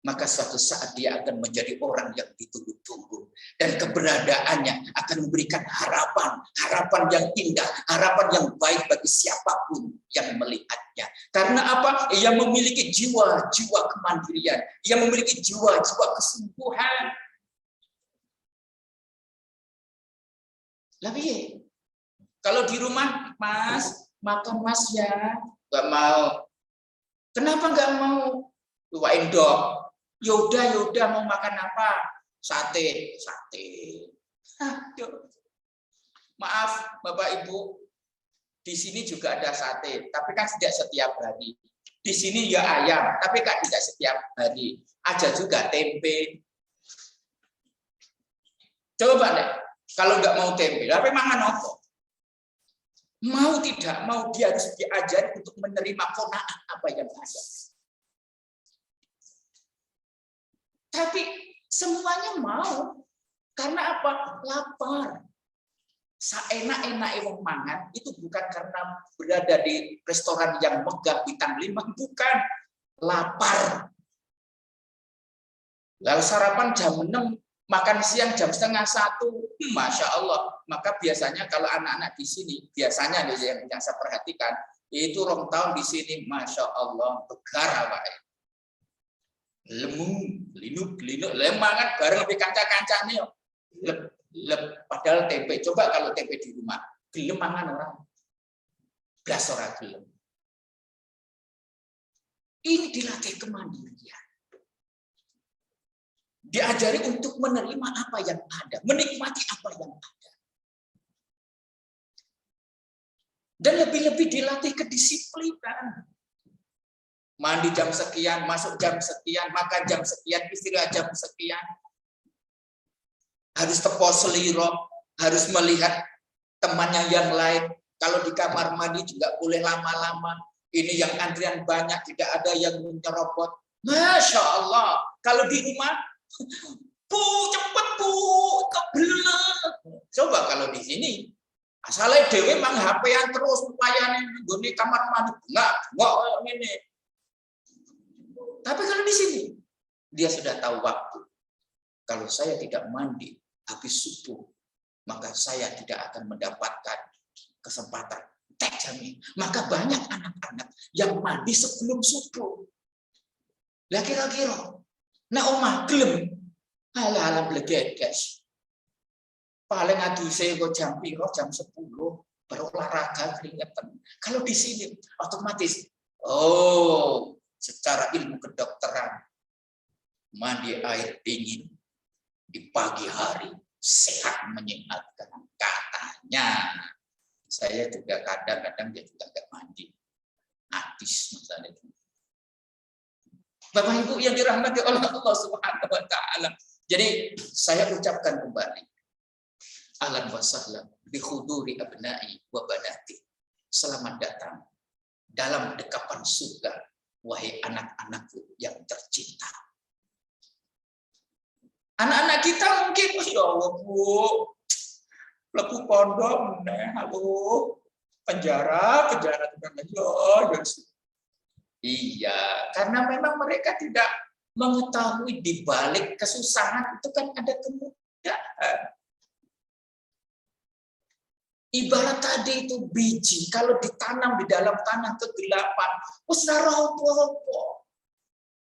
maka suatu saat dia akan menjadi orang yang ditunggu-tunggu. Dan keberadaannya akan memberikan harapan yang indah, harapan yang baik bagi siapapun yang melihatnya. Karena apa? Ia memiliki jiwa-jiwa kemandirian, ia memiliki jiwa-jiwa kesungguhan. Lebih, kalau di rumah, Mas, makan Mas ya, nggak mau. Kenapa nggak mau? Luain dong. Yaudah, mau makan apa? Sate. Aduh. Maaf, Bapak Ibu, di sini juga ada sate, tapi kan tidak setiap hari. Di sini ya ayam, tapi kan tidak setiap hari. Ada juga tempe. Coba deh, kalau nggak mau tempe, tapi mangan apa? Mau tidak mau, dia harus diajari untuk menerima qanaah apa yang ada. Tapi semuanya mau. Karena apa? Lapar. Saenak-enak wong mangan itu bukan karena berada di restoran yang megah bintang 5, bukan. Lapar. Lalu sarapan jam 6, makan siang jam setengah 1. Masya Allah. Maka biasanya kalau anak-anak di sini, biasanya yang saya perhatikan, itu rong tahun di sini, Masya Allah, begara wae. Linuk, lemangan bareng lebih kanca-kancane yo. Padahal tempe, coba kalau tempe di rumah, gelem mangan orang. Blas ora gelem. Ini dilatih kemandirian. Diajari untuk menerima apa yang ada, menikmati apa yang ada. Dan lebih-lebih dilatih kedisiplinan. Mandi jam sekian, masuk jam sekian, makan jam sekian, istirahat jam sekian. Harus tepo seliro, harus melihat temannya yang lain. Kalau di kamar mandi juga boleh lama-lama. Ini yang antrian banyak, tidak ada yang menyerobot. Masya Allah. Kalau di rumah, Bu, cepet Bu, kebelet. Coba kalau di sini, asalnya dewe mang HP-an terus, upayanya nggone kamar mandi. Enggak ini. Tapi kalau di sini, dia sudah tahu waktu. Kalau saya tidak mandi habis subuh, maka saya tidak akan mendapatkan kesempatan tek jamin. Maka banyak anak-anak yang mandi sebelum subuh. Lah kira-kira, nah omah gelem, ala-ala blegedes. Paling aduse kok jam 10, baru olahraga keringetan. Kalau di sini otomatis, secara ilmu kedokteran, mandi air dingin di pagi hari sehat, menyehatkan katanya. Saya juga kadang-kadang dia juga nggak mandi, atis misalnya. Bapak Ibu yang dirahmati oleh Allah Subhanahu Wa Taala. Jadi saya ucapkan kembali, ahlan wa sahlan bi khuduri abna'i wa banati. Selamat datang dalam dekapan surga, wahai anak-anakku yang tercinta. Anak-anak kita mungkin, ya Allah Bu, lebu pondok, halo, penjara, iya, karena memang mereka tidak mengetahui di balik kesusahan itu kan ada kemudahan. Ibarat tadi itu biji, kalau ditanam di dalam tanah kegelapan,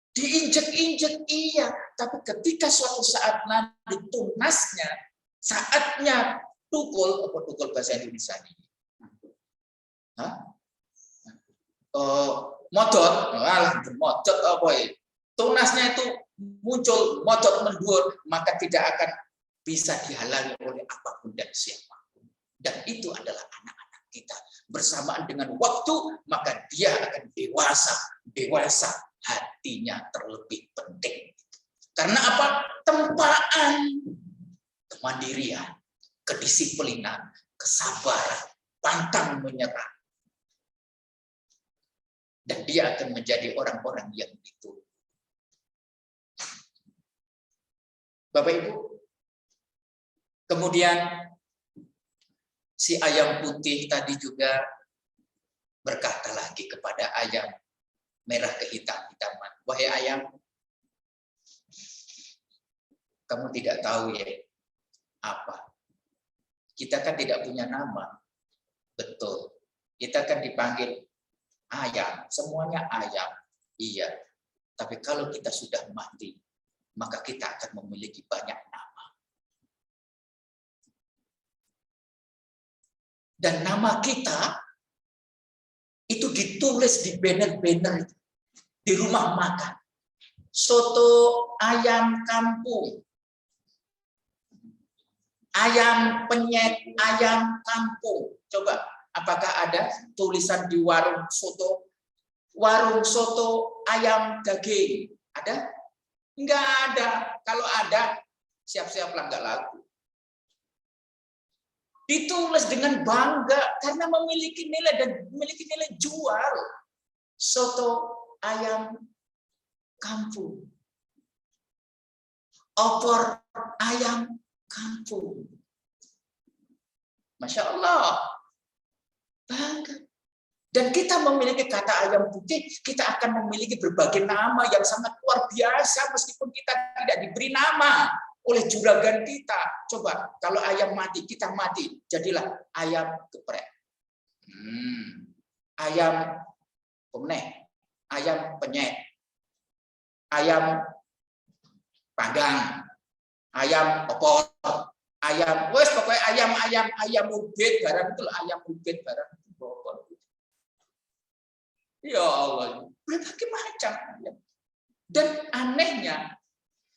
diinjek-injek iya, tapi ketika suatu saat nanti tunasnya, saatnya tukul bahasa Indonesia ini? Modot apa ya? Tunasnya itu muncul, modot mendur, maka tidak akan bisa dihalangi oleh apapun dan siapapun. Dan itu adalah anak-anak kita. Bersamaan dengan waktu, maka dia akan dewasa. Hatinya terlebih penting. Karena apa? Tempaan, kemandirian, kedisiplinan, kesabaran, pantang menyerah. Dan dia akan menjadi orang-orang yang itu. Bapak Ibu, kemudian si ayam putih tadi juga berkata lagi kepada ayam merah kehitam-hitaman, wahai ayam, Kamu tidak tahu ya apa? Kita kan tidak punya nama. Betul. Kita kan dipanggil ayam, semuanya ayam. Iya. Tapi kalau kita sudah mati, maka kita akan memiliki banyak nama. Dan nama kita itu ditulis di banner-banner di rumah makan. Soto ayam kampung. Ayam penyet, ayam kampung. Coba, apakah ada tulisan di warung soto ayam daging? Ada? Enggak ada. Kalau ada, siap-siaplah enggak laku. Ditulis dengan bangga karena memiliki nilai dan memiliki nilai jual. Soto ayam kampung. Opor ayam kampung. Masya Allah. Bangga. Dan kita memiliki kata ayam putih, kita akan memiliki berbagai nama yang sangat luar biasa meskipun kita tidak diberi nama oleh juragan kita. Coba, kalau ayam mati, kita mati. Jadilah ayam geprek. Ayam pemeneh. Ayam penyet. Ayam panggang. Ayam opor. Ayam, wes pokoknya ayam ubit barang itu ayam ubit barang itu opor. Ya Allah, berbagai macam ayam. Dan anehnya,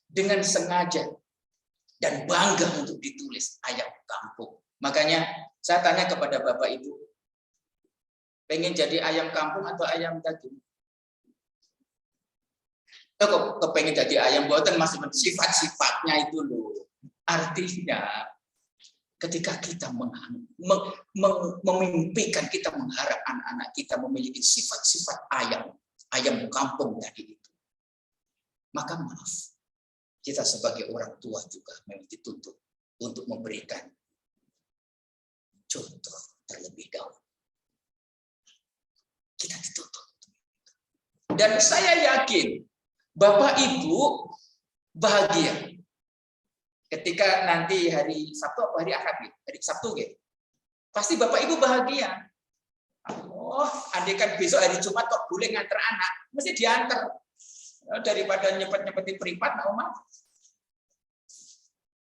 dengan sengaja dan bangga untuk ditulis ayam kampung. Makanya saya tanya kepada Bapak Ibu, pengen jadi ayam kampung atau ayam daging? Kok kepengen jadi ayam buatan masih sifat-sifatnya itu loh. Artinya ketika kita memimpikan, kita mengharap anak-anak kita memiliki sifat-sifat ayam kampung tadi itu. Maka maaf, kita sebagai orang tua juga memang dituntut untuk memberikan contoh terlebih dahulu. Kita dituntut. Dan saya yakin Bapak Ibu bahagia ketika nanti hari Sabtu atau hari Ahad, hari Sabtu gitu. Pasti Bapak Ibu bahagia. Oh, andaikan besok hari Jumat kok boleh nganter anak, mesti diantar. Daripada nyepet-nyepeti privat, nah Oma.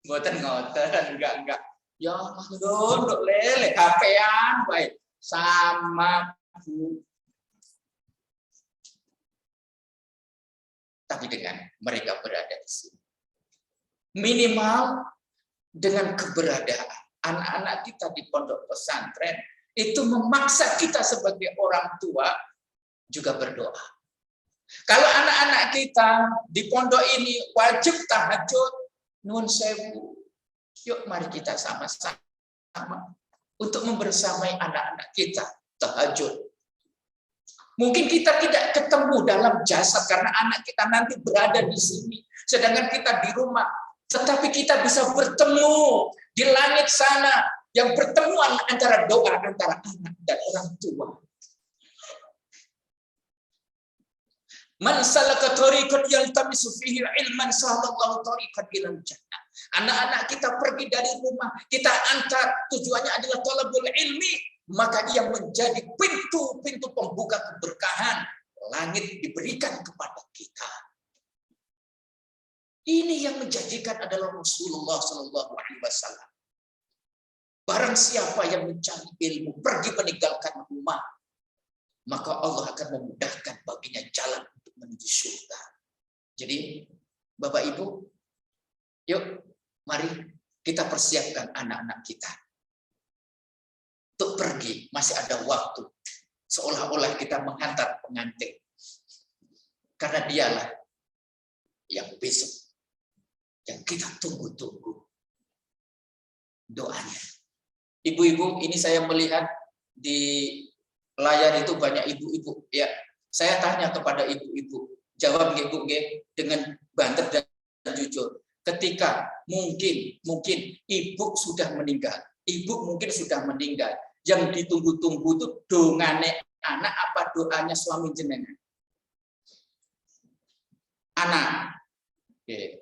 Ngoten, enggak. Ya, nduk lele, HP-an baik. Sama Bu. Tapi dengan mereka berada di sini. Minimal dengan keberadaan anak-anak kita di pondok pesantren itu memaksa kita sebagai orang tua juga berdoa. Kalau anak-anak kita di pondok ini wajib tahajud, nuwun sewu, yuk mari kita sama-sama untuk membersamai anak-anak kita tahajud. Mungkin kita tidak ketemu dalam jasad karena anak kita nanti berada di sini, sedangkan kita di rumah. Tetapi kita bisa bertemu di langit sana, yang pertemuan antara doa antara anak dan orang tua. Man salaka tariqan yaltamisu fihi ilman sahalallahu tariqan ilal jannah. Anak-anak kita pergi dari rumah, kita antar, tujuannya adalah thalabul ilmi, maka ia menjadi pintu-pintu pembuka keberkahan. Langit diberikan kepada kita. Ini yang menjanjikan adalah Rasulullah Shallallahu Alaihi Wasallam. Barang siapa yang mencari ilmu, pergi meninggalkan rumah, maka Allah akan memudahkan baginya jalan untuk menuju surga. Jadi, Bapak Ibu, yuk, mari kita persiapkan anak-anak kita untuk pergi. Masih ada waktu, seolah-olah kita menghantar pengantin, karena dialah yang besok yang kita tunggu-tunggu doanya. Ibu-ibu, ini saya melihat di layar itu banyak ibu-ibu. Ya, saya tanya kepada ibu-ibu, jawab ibu dengan banter dan jujur. Ketika mungkin ibu sudah meninggal, yang ditunggu-tunggu itu dongane anak apa doanya suami jenengan? Anak. Oke.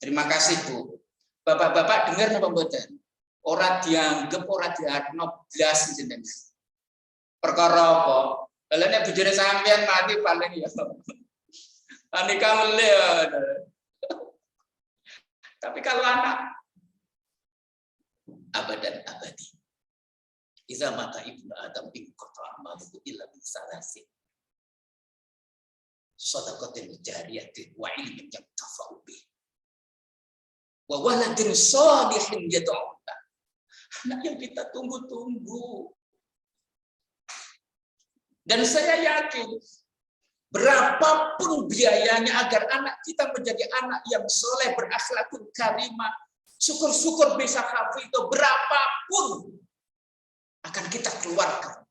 Terima kasih Bu. Bapak-bapak dengar napa mboten? Ora dianggep, ora diarno blas jenengan. Perkara apa? Lah nek bojone sampean mati paling ya. Anika melih. Tapi kalau anak abadan abadi. Iza mata ibnu Adam inqata amaluhu illa min salasin. Shadaqatin jariyatin wa ilmin yantafa'u bih. Wa waladin shalihin yad'u. Anak yang kita tunggu-tunggu. Dan saya yakin berapapun biayanya agar anak kita menjadi anak yang soleh, berakhlakul karimah, syukur-syukur bisa hafidh, berapapun akan kita keluarkan.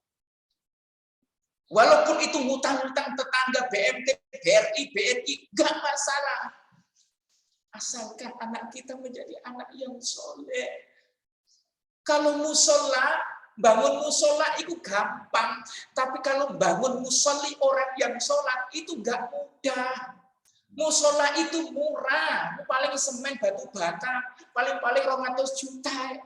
Walaupun itu ngutang-ngutang tetangga, BMT, BRI, BNI, gak masalah. Asalkan anak kita menjadi anak yang soleh. Kalau musola, bangun musola itu gampang. Tapi kalau bangun musolli orang yang sholat itu gak mudah. Musola itu murah. Paling semen batu bata, paling-paling 200 juta.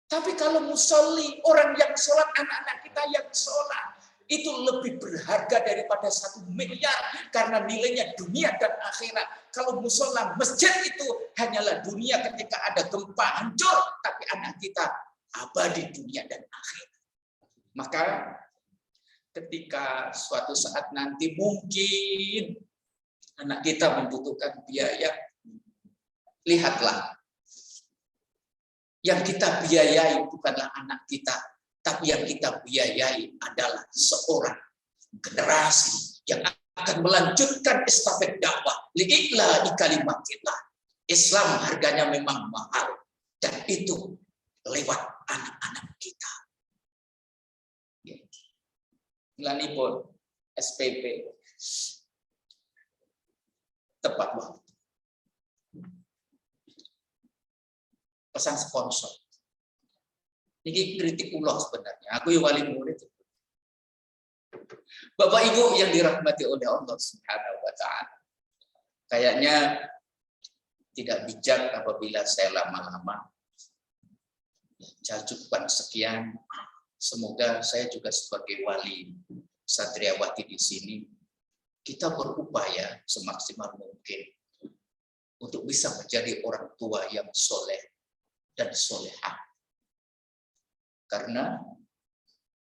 Tapi kalau musolli, orang yang sholat, anak-anak kita yang sholat, itu lebih berharga daripada 1 miliar. Karena nilainya dunia dan akhirat. Kalau musola masjid itu hanyalah dunia ketika ada gempa hancur. Tapi anak kita abadi dunia dan akhirat. Maka ketika suatu saat nanti mungkin anak kita membutuhkan biaya, lihatlah. Yang kita biayai bukanlah anak kita, tapi yang kita biayai adalah seorang generasi yang akan melanjutkan estafet dakwah. Li'ila ikalimatillah. Islam harganya memang mahal. Dan itu lewat anak-anak kita. Melanipun SPP. Tepat waktu. Pesan sponsor. Ini kritik ulah sebenarnya. Aku yang wali murid. Bapak Ibu yang dirahmati oleh Allah Subhanahu wa taala. Kayaknya tidak bijak apabila saya lama-lama. Saya cukupkan sekian. Semoga saya juga sebagai wali Satriawati di sini kita berupaya semaksimal mungkin untuk bisa menjadi orang tua yang soleh dan solehah. Karena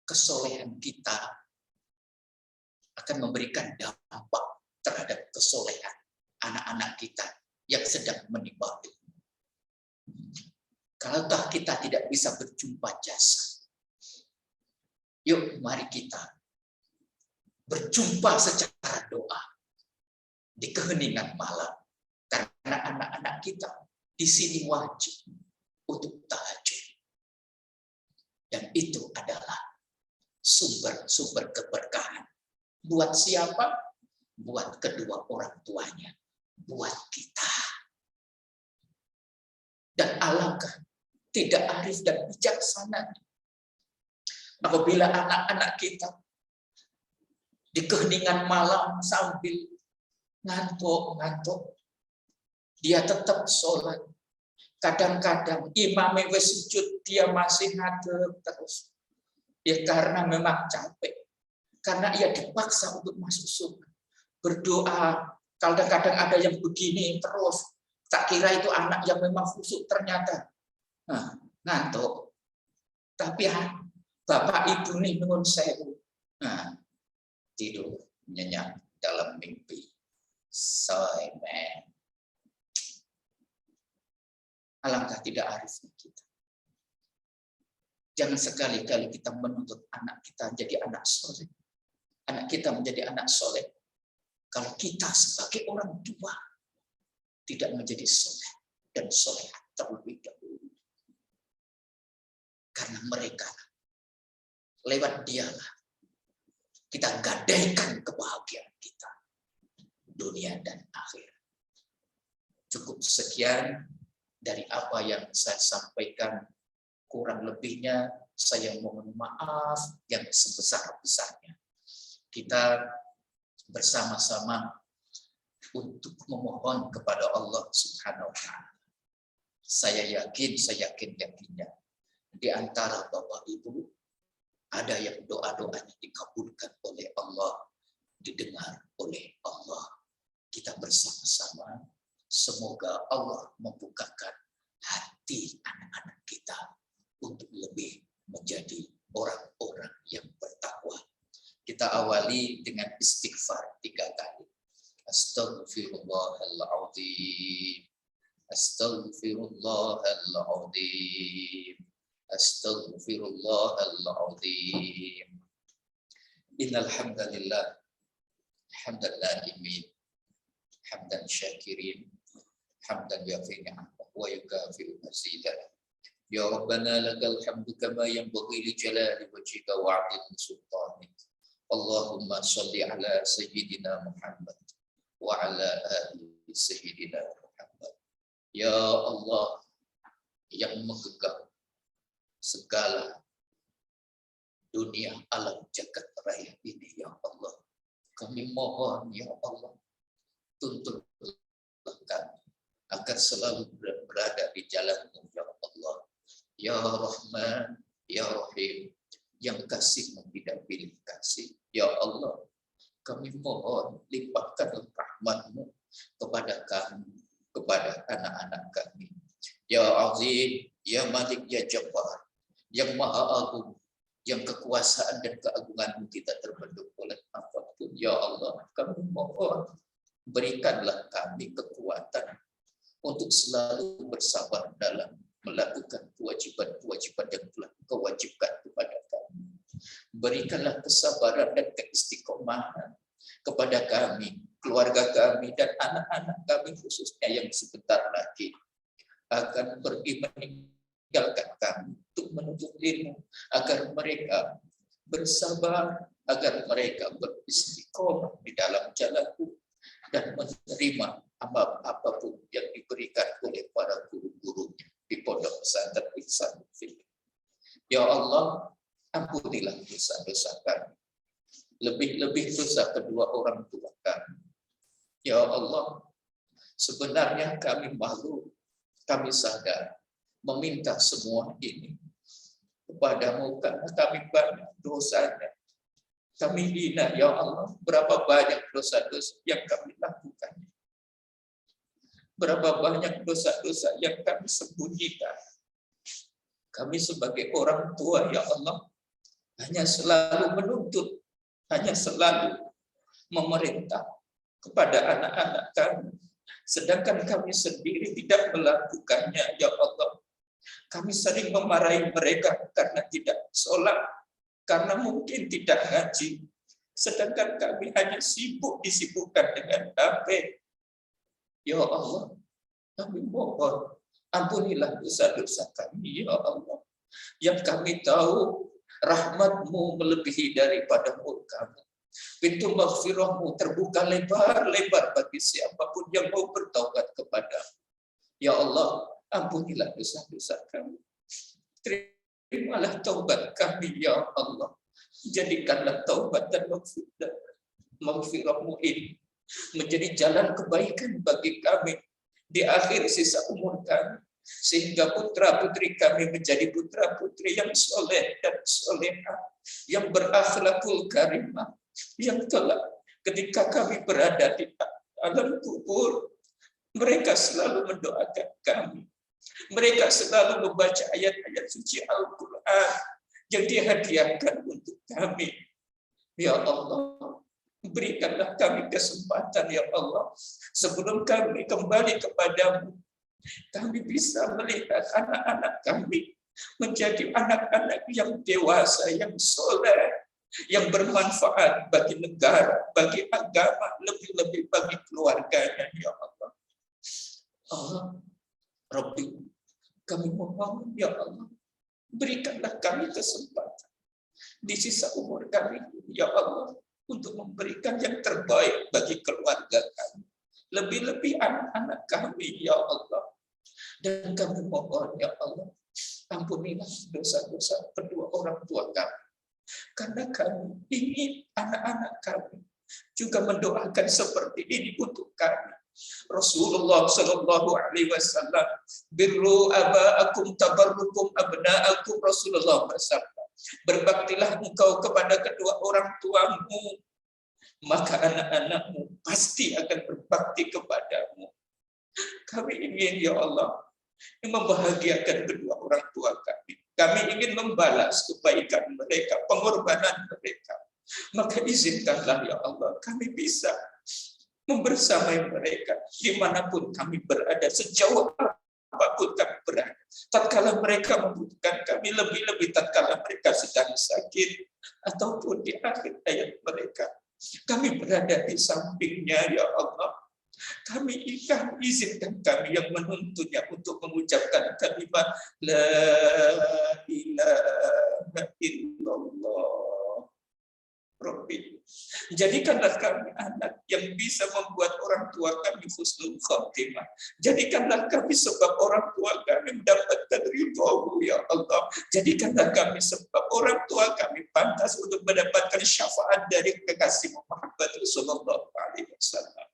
kesolehan kita akan memberikan dampak terhadap kesolehan anak-anak kita yang sedang menimba ilmu. Kalau toh kita tidak bisa berjumpa jasa, yuk mari kita berjumpa secara doa di keheningan malam. Karena anak-anak kita di sini wajib untuk tahajud. Dan itu adalah sumber-sumber keberkahan. Buat siapa? Buat kedua orang tuanya. Buat kita. Dan alangkah tidak arif dan bijaksana apabila anak-anak kita di keheningan malam sambil ngantuk, dia tetap sholat. Kadang-kadang imam wis sujud, dia masih ngadeg terus. Ya karena memang capek. Karena ia dipaksa untuk masuk surga. Berdoa, kadang-kadang ada yang begini terus. Tak kira itu anak yang memang khusyuk ternyata. Nah, ngantuk. Tapi bapak ibu nih nuwun sewu. Nah, tidur nyenyak dalam mimpi. Amen. Alangkah tidak arifnya kita. Jangan sekali-kali kita menuntut anak kita jadi anak soleh. Anak kita menjadi anak soleh. Kalau kita sebagai orang tua tidak menjadi soleh dan soleh terlebih dahulu. Karena mereka lewat dialah kita gadaikan kebahagiaan kita. Dunia dan akhirat. Cukup sekian dari apa yang saya sampaikan, kurang lebihnya saya mohon maaf yang sebesar-besarnya. Kita bersama-sama untuk memohon kepada Allah Subhanahu wa taala. Saya yakinnya di antara Bapak Ibu ada yang doa-doanya dikabulkan oleh Allah, didengar oleh Allah. Kita bersama-sama semoga Allah membukakan hati anak-anak kita untuk lebih menjadi orang-orang yang bertakwa. Kita awali dengan istighfar 3 kali. Astaghfirullahaladzim. Astaghfirullahaladzim. Astaghfirullahaladzim. Innal hamdalillah hamdan naimin hamdan syakirin hamdan yafi ni'amahu wa yukafi'u mazidah. Ya Rabbana lakal hamdu kama yanbaghi li jalali wajhika wa 'azimi sultanik. Allahumma shalli ala sayyidina Muhammad wa ala ali sayyidina Muhammad. Ya Allah yang menggenggam segala dunia alam jagat raya ini, ya Allah, kami mohon ya Allah, tuntunlah kami agar selalu berada di jalan-Mu ya Allah, ya Rahman, ya Rahim, yang kasih-Mu tidak pilih kasih, ya Allah, kami mohon limpahkan rahmat-Mu kepada kami, kepada anak-anak kami, ya Azim, ya Malik, ya Jabbar, yang Maha Agung, yang kekuasaan dan keagungan-Mu tidak terbentuk oleh apapun. Ya Allah, kami mohon berikanlah kami kekuatan untuk selalu bersabar dalam melakukan kewajiban-kewajiban yang telah Engkau wajibkan kepada kami. Berikanlah kesabaran dan keistiqomahan kepada kami, keluarga kami, dan anak-anak kami khususnya yang sebentar lagi akan pergi meninggalkan kami untuk menuntut ilmu, agar mereka bersabar, agar mereka beristiqomah di dalam jalan-Mu dan menerima apapun yang diberikan oleh para guru-gurunya di pondok pesantren Ihsanul Fiqh. Ya Allah, ampunilah dosa-dosa kami, lebih-lebih dosa kedua orang tua kami. Ya Allah, sebenarnya kami malu, kami sadar meminta semua ini kepadamu karena kami banyak dosanya. Kami hina, ya Allah, berapa banyak dosa-dosa yang kami lakukan. Berapa banyak dosa-dosa yang kami sembunyikan. Kami sebagai orang tua, ya Allah, hanya selalu menuntut, hanya selalu memerintah kepada anak-anak kami. Sedangkan kami sendiri tidak melakukannya, ya Allah. Kami sering memarahi mereka karena tidak sholat, karena mungkin tidak ngaji. Sedangkan kami hanya disibukkan dengan HP. Ya Allah, kami mohon, ampunilah dosa-dosa kami, ya Allah. Yang kami tahu, rahmat-Mu melebihi daripada murka-Mu. Pintu maghfirah-Mu terbuka lebar-lebar bagi siapapun yang mau bertaubat kepada-Mu. Ya Allah, ampunilah dosa-dosa kami. Terimalah taubat kami, ya Allah. Jadikanlah taubat dan maghfirah-Mu ini menjadi jalan kebaikan bagi kami di akhir sisa umur kami, sehingga putra-putri kami menjadi putra-putri yang soleh dan solehah, yang berakhlakul karimah, yang telah ketika kami berada di alam kubur, mereka selalu mendoakan kami. Mereka selalu membaca ayat-ayat suci Al-Quran yang dihadiahkan untuk kami. Ya Allah, berikanlah kami kesempatan, ya Allah, sebelum kami kembali kepadamu, kami bisa melihat anak-anak kami menjadi anak-anak yang dewasa, yang soleh, yang bermanfaat bagi negara, bagi agama, lebih-lebih bagi keluarganya, ya Allah. Allah, Rabbi, kami mohon, ya Allah, berikanlah kami kesempatan di sisa umur kami, ya Allah, untuk memberikan yang terbaik bagi keluarga kami, lebih-lebih anak-anak kami, ya Allah. Dan kami mohon, ya Allah, ampunilah dosa-dosa kedua orang tua kami, karena kami ingin anak-anak kami juga mendoakan seperti ini untuk kami. Rasulullah Shallallahu Alaihi Wasallam, birru abaakum tabarrukum abnaakum, Rasulullah bersabda, berbaktilah engkau kepada kedua orang tuamu, maka anak-anakmu pasti akan berbakti kepadamu. Kami ingin ya Allah membahagiakan kedua orang tua kami. Kami ingin membalas kebaikan mereka, pengorbanan mereka. Maka izinkanlah ya Allah kami bisa membersamai mereka dimanapun kami berada, sejauh apapun kami berada. Tatkala mereka membutuhkan kami, lebih-lebih tatkala mereka sedang sakit ataupun di akhir hayat mereka. Kami berada di sampingnya ya Allah. Kami izinkan kami yang menuntunnya untuk mengucapkan kalimat La ilaha illallah Rabbi. Jadikanlah kami anak yang bisa membuat orang tua kami husnul khotimah. Jadikanlah kami sebab orang tua kami mendapatkan ridho-Mu ya Allah. Jadikanlah kami sebab orang tua kami pantas untuk mendapatkan syafaat dari kekasih Muhammad Sallallahu Alaihi Wasallam.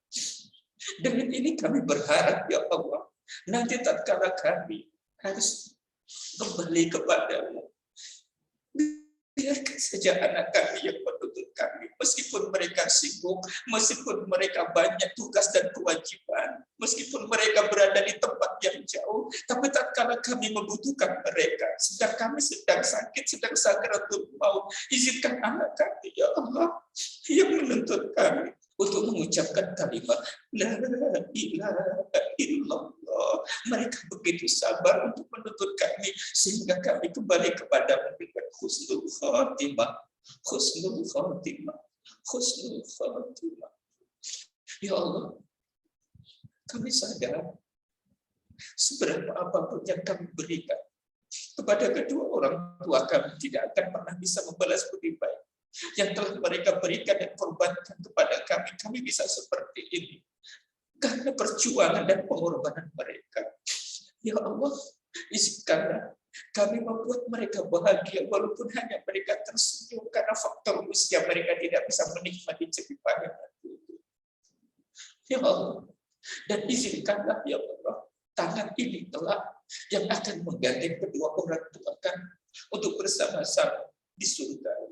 Dengan ini kami berharap ya Allah, nanti tatkala kami harus kembali kepadamu, biarkan saja anak kami yang menuntut kami, meskipun mereka sibuk, meskipun mereka banyak tugas dan kewajiban, meskipun mereka berada di tempat yang jauh, tapi tatkala kami membutuhkan mereka, sedang kami sedang sakit, sedang sakaratul maut, izinkan anak kami ya Allah yang menuntut kami untuk mengucapkan kalimat La ilaha illallah. Mereka begitu sabar untuk menuntut kami sehingga kami kembali kepada mereka husnul khotimah, husnul khotimah, husnul khotimah. Ya Allah, kami sadar seberapa apapun yang kami berikan kepada kedua orang tua kami tidak akan pernah bisa membalas budi baik yang telah mereka berikan dan korbankan kepada kami. Kami bisa seperti ini karena perjuangan dan pengorbanan mereka. Ya Allah, izinkanlah kami membuat mereka bahagia walaupun hanya mereka tersenyum karena faktor usia mereka tidak bisa menikmati ceritaan itu. Ya Allah, dan izinkanlah ya Allah, tangan ini telah yang akan menggandeng kedua orang tua kami untuk bersama-sama di surga.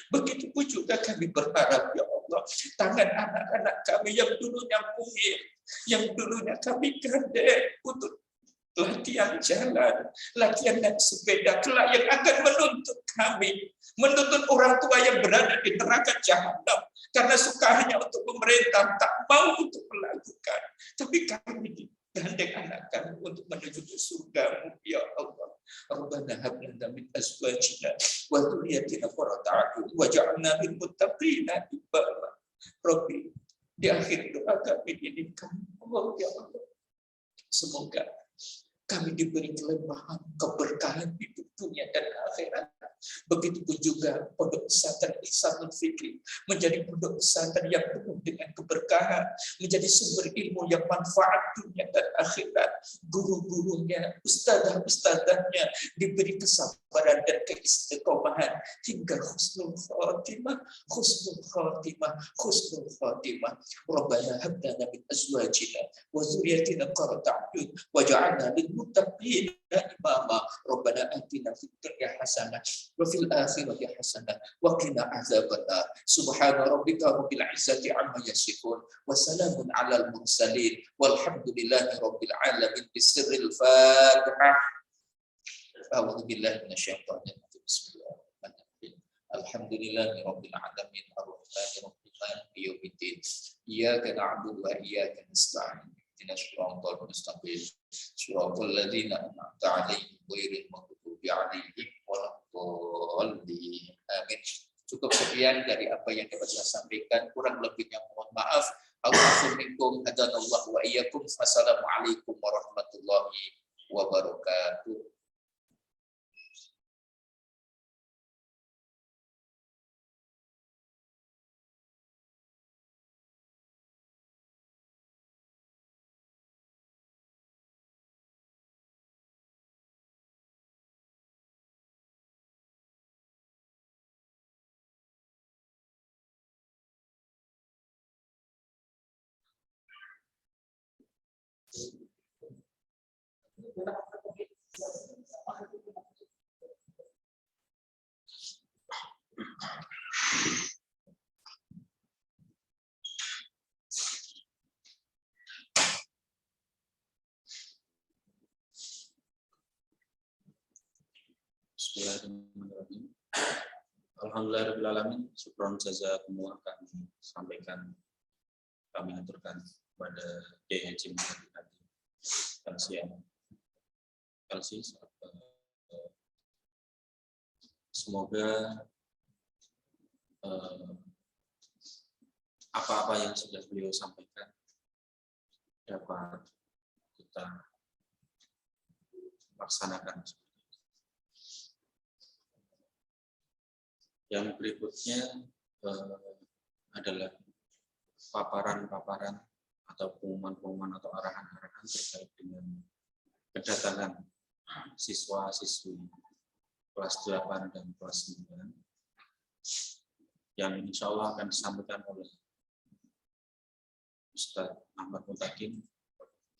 Begitupun juga kami berharap ya Allah, tangan anak-anak kami yang dulunya mungil, yang dulunya kami gandeng untuk latihan jalan, latihan naik sepeda, kelak yang akan menuntut kami, menuntut orang tua yang berada di neraka jahanam karena suka hanya untuk pemerintah, tak mau untuk melakukan. Tapi kami gandeng anak kami untuk menuju ke surga-Mu ya Allah. Rabbana hab lana min azwajina wa dhurriyyatina qurrata a'yun waj'alna lil muttaqina imama. Rabbi, di akhir doa kami ini kami ya Allah, semoga kami diberi kelimpahan keberkahan hidup dunia dan akhirat. Begitupun juga pondok pesantren Ihsanul Fikri menjadi pondok pesantren yang penuh dengan keberkahan, menjadi sumber ilmu yang manfaat dunia dan akhirat. Guru-gurunya, ustadzah-ustadzahnya diberi kesabaran dan keistiqomahan hingga husnul khotimah, husnul khotimah, husnul khotimah. Rabbana hab lana min azwajina wa dzurriyyatina qurrata a'yun waj'alna lil muttaqina imama. Rabbana atina fid dunya hasanah wa fil akhirati hasanah wa qina azabannar. Subhana rabbika rabbil izzati amma yasifun wa salamun alal mursalin walhamdulillahi rabbil alamin. Bisirril Fatihah. A'udzu billahi minasyaitonir rajim. Bismillahirrahmanirrahim. Alhamdulillahi rabbil alamin arrahmanir rahim maliki yaumiddin. Iyyaka na'budu wa iyyaka nasta'in. Ihdinas siratal mustaqim. Siratal ladzina an'amta 'alaihim ghairil maghdubi 'alaihim waladdallin. Amin. Cukup sekian dari apa yang dapat saya sampaikan, kurang lebihnya mohon maaf. Assalamualaikum wa iyyakum. Wassalamualaikum warahmatullahi wabarakatuh. Bismillahirrahmanirrahim. Alhamdulillahirrahmanirrahim. Syukron jazakumullah kami sampaikan, kami aturkan kepada DHC Kalsi. Semoga apa-apa yang sudah beliau sampaikan dapat kita laksanakan. Yang berikutnya adalah paparan-paparan atau pengumuman-pengumuman atau arahan-arahan terkait dengan kedatangan siswa-siswi kelas 8 dan kelas 9 yang insya Allah akan disampaikan oleh Ustaz Ahmad Mutakin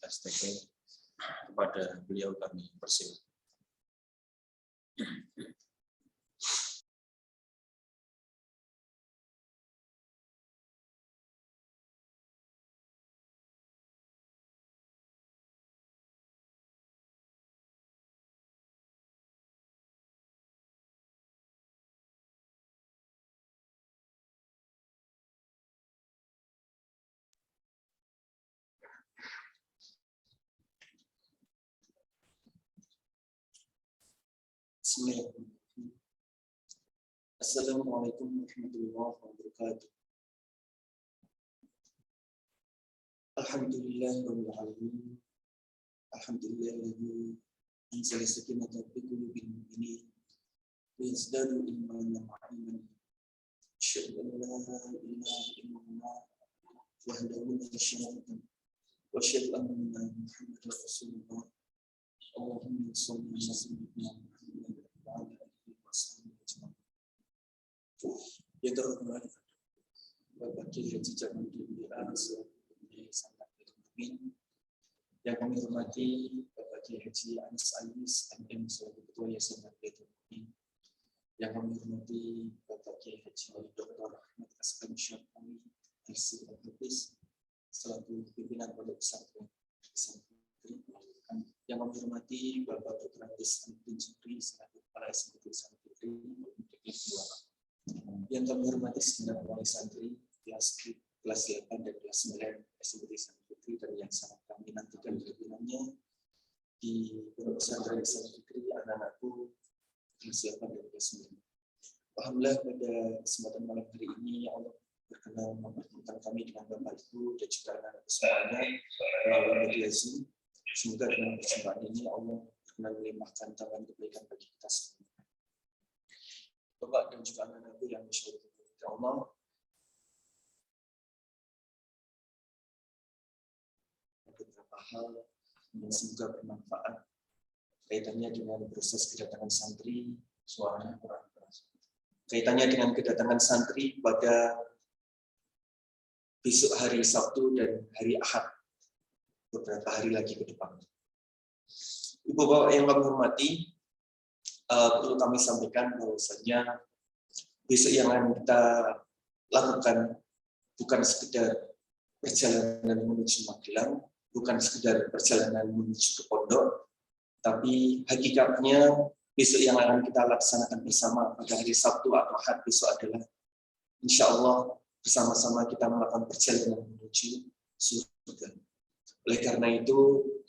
STP. Kepada beliau kami persilakan. Bismillahirrahmanirrahim. Assalamualaikum warahmatullahi wabarakatuh. Alhamdulillahirabbil alamin. Alhamdulillahilladzi anzala sakinata fi qulubil mu'minin wa yazdadu imanan ma'a imanihim. Asyhadu an la ilaha illallah wahdahu la syarika lahu wa asyhadu anna Muhammadar Rasulullah. Allahumma shalli ala sayyidina Muhammad wa ala alihi wasallam. Yang terhormat Bapak Kiai Haji Jamaluddin sangat berterima. Yang kami hormati Bapak Kiai Haji Anis Ais MM selaku Ketua Yayasan Nahdlatul Ulama. Yang kami hormati Bapak Kiai Haji Dr. Ahmad Askan Syafii LC Al-Hafiz selaku pimpinan Pondok Pesantren. Yang kami hormati Bapak Putra Desmondin Sukri selaku Kepala Eksekutif Santri yang kami hormati segenap wali santri kelas 8 dan kelas 9 Eksekutif Santri dan yang sangat kami nantikan kehadirannya di Pondok Pesantren Santri anak-anakku kelas 8 dan kelas 9. Alhamdulillah pada kesempatan malam hari ini Allah berkenan mempertemukan kami dengan Bapak Ibu dan juga anak-anak semuanya melalui media Zoom. Semoga dengan persembahan ini Allah berkenan melimpahkan tangan kebaikan bagi kita semua. Bapak dan juga anak-anak yang bersyukur kepada Allah, beberapa hal yang semoga bermanfaat kaitannya dengan proses kedatangan santri, suaranya kurang keras. Kaitannya dengan kedatangan santri pada besok hari Sabtu dan hari Ahad, beberapa hari lagi ke depan. Ibu Bapak yang kami hormati, perlu kami sampaikan bahwasanya besok yang akan kita lakukan bukan sekedar perjalanan menuju Magelang, bukan sekedar perjalanan menuju ke pondok, tapi hakikatnya besok yang akan kita laksanakan bersama pada hari Sabtu atau Ahad besok adalah insya Allah bersama-sama kita melakukan perjalanan menuju surga. Oleh karena itu,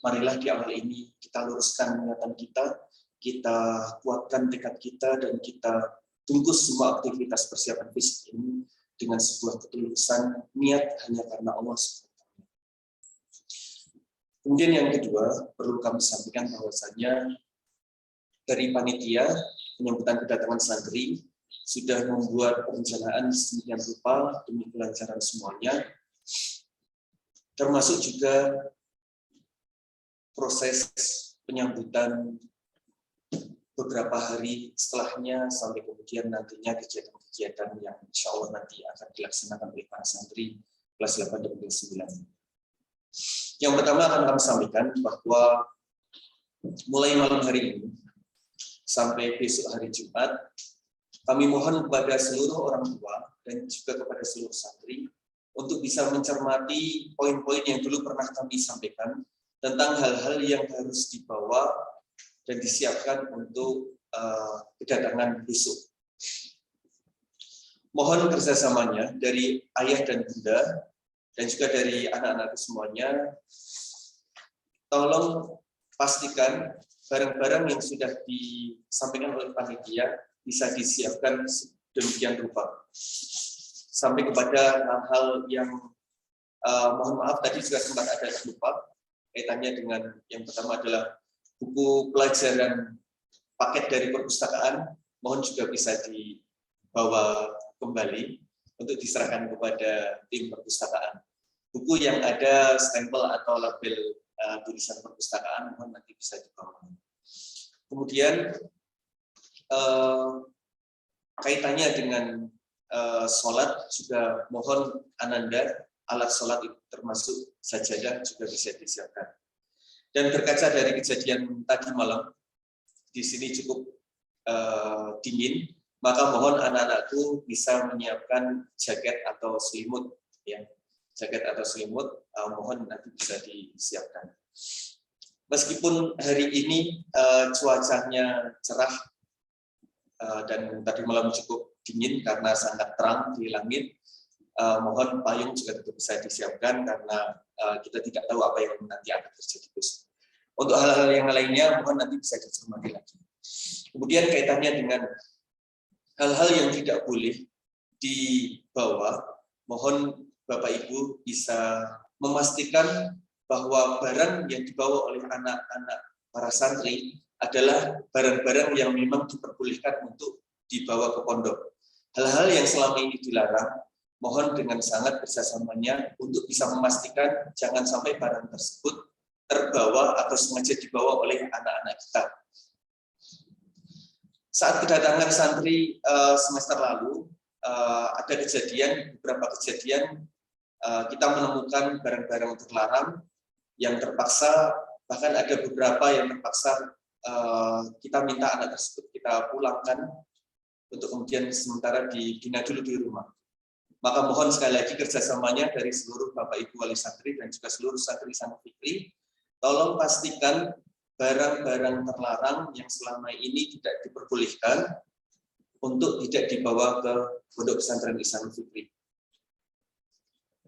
marilah di awal ini kita luruskan niatan kita kuatkan tekad kita, dan kita bungkus semua aktivitas persiapan fisik ini dengan sebuah ketulusan niat hanya karena Allah SWT. Kemudian yang kedua, perlu kami sampaikan bahwasanya dari panitia penyambutan kedatangan santri sudah membuat perencanaan sedemikian rupa demi kelancaran semuanya, termasuk juga proses penyambutan beberapa hari setelahnya sampai kemudian nantinya kegiatan-kegiatan yang insya Allah nanti akan dilaksanakan oleh para santri kelas 8 dan kelas 9. Yang pertama akan kami sampaikan bahwa mulai malam hari ini sampai besok hari Jumat, kami mohon kepada seluruh orang tua dan juga kepada seluruh santri untuk bisa mencermati poin-poin yang dulu pernah kami sampaikan tentang hal-hal yang harus dibawa dan disiapkan untuk kedatangan besok. Mohon kerjasamanya dari ayah dan bunda dan juga dari anak-anak semuanya. Tolong pastikan barang-barang yang sudah disampaikan oleh panitia bisa disiapkan demikian rupa. Sampai kepada hal-hal yang mohon maaf tadi juga sempat ada lupa kaitannya dengan yang pertama adalah buku pelajaran paket dari perpustakaan, mohon juga bisa dibawa kembali untuk diserahkan kepada tim perpustakaan. Buku yang ada stempel atau label tulisan perpustakaan mohon nanti bisa dibawa. Kemudian kaitannya dengan sholat juga mohon ananda alat sholat itu termasuk sajadah juga bisa disiapkan. Dan berkaca dari kejadian tadi malam di sini cukup dingin, maka mohon anak-anakku bisa menyiapkan jaket atau selimut, ya, jaket atau selimut, mohon nanti bisa disiapkan. Meskipun hari ini cuacanya cerah dan tadi malam cukup dingin karena sangat terang di langit, mohon payung juga tetap bisa disiapkan karena kita tidak tahu apa yang nanti akan terjadi besok. Untuk hal-hal yang lainnya, mohon nanti bisa dicermati lagi. Kemudian kaitannya dengan hal-hal yang tidak boleh dibawa, mohon Bapak Ibu bisa memastikan bahwa barang yang dibawa oleh anak-anak para santri adalah barang-barang yang memang diperbolehkan untuk dibawa ke pondok. Hal-hal yang selama ini dilarang, mohon dengan sangat kerjasamanya untuk bisa memastikan jangan sampai barang tersebut terbawa atau sengaja dibawa oleh anak-anak kita. Saat kedatangan santri semester lalu, ada beberapa kejadian kita menemukan barang-barang terlarang yang terpaksa, bahkan ada beberapa yang terpaksa kita minta anak tersebut kita pulangkan untuk kemudian sementara dibina dulu di rumah. Maka mohon sekali lagi kerjasamanya dari seluruh Bapak Ibu wali santri dan juga seluruh santri Santi Fikri, tolong pastikan barang-barang terlarang yang selama ini tidak diperbolehkan untuk tidak dibawa ke pondok pesantren Ihsanul Fikri.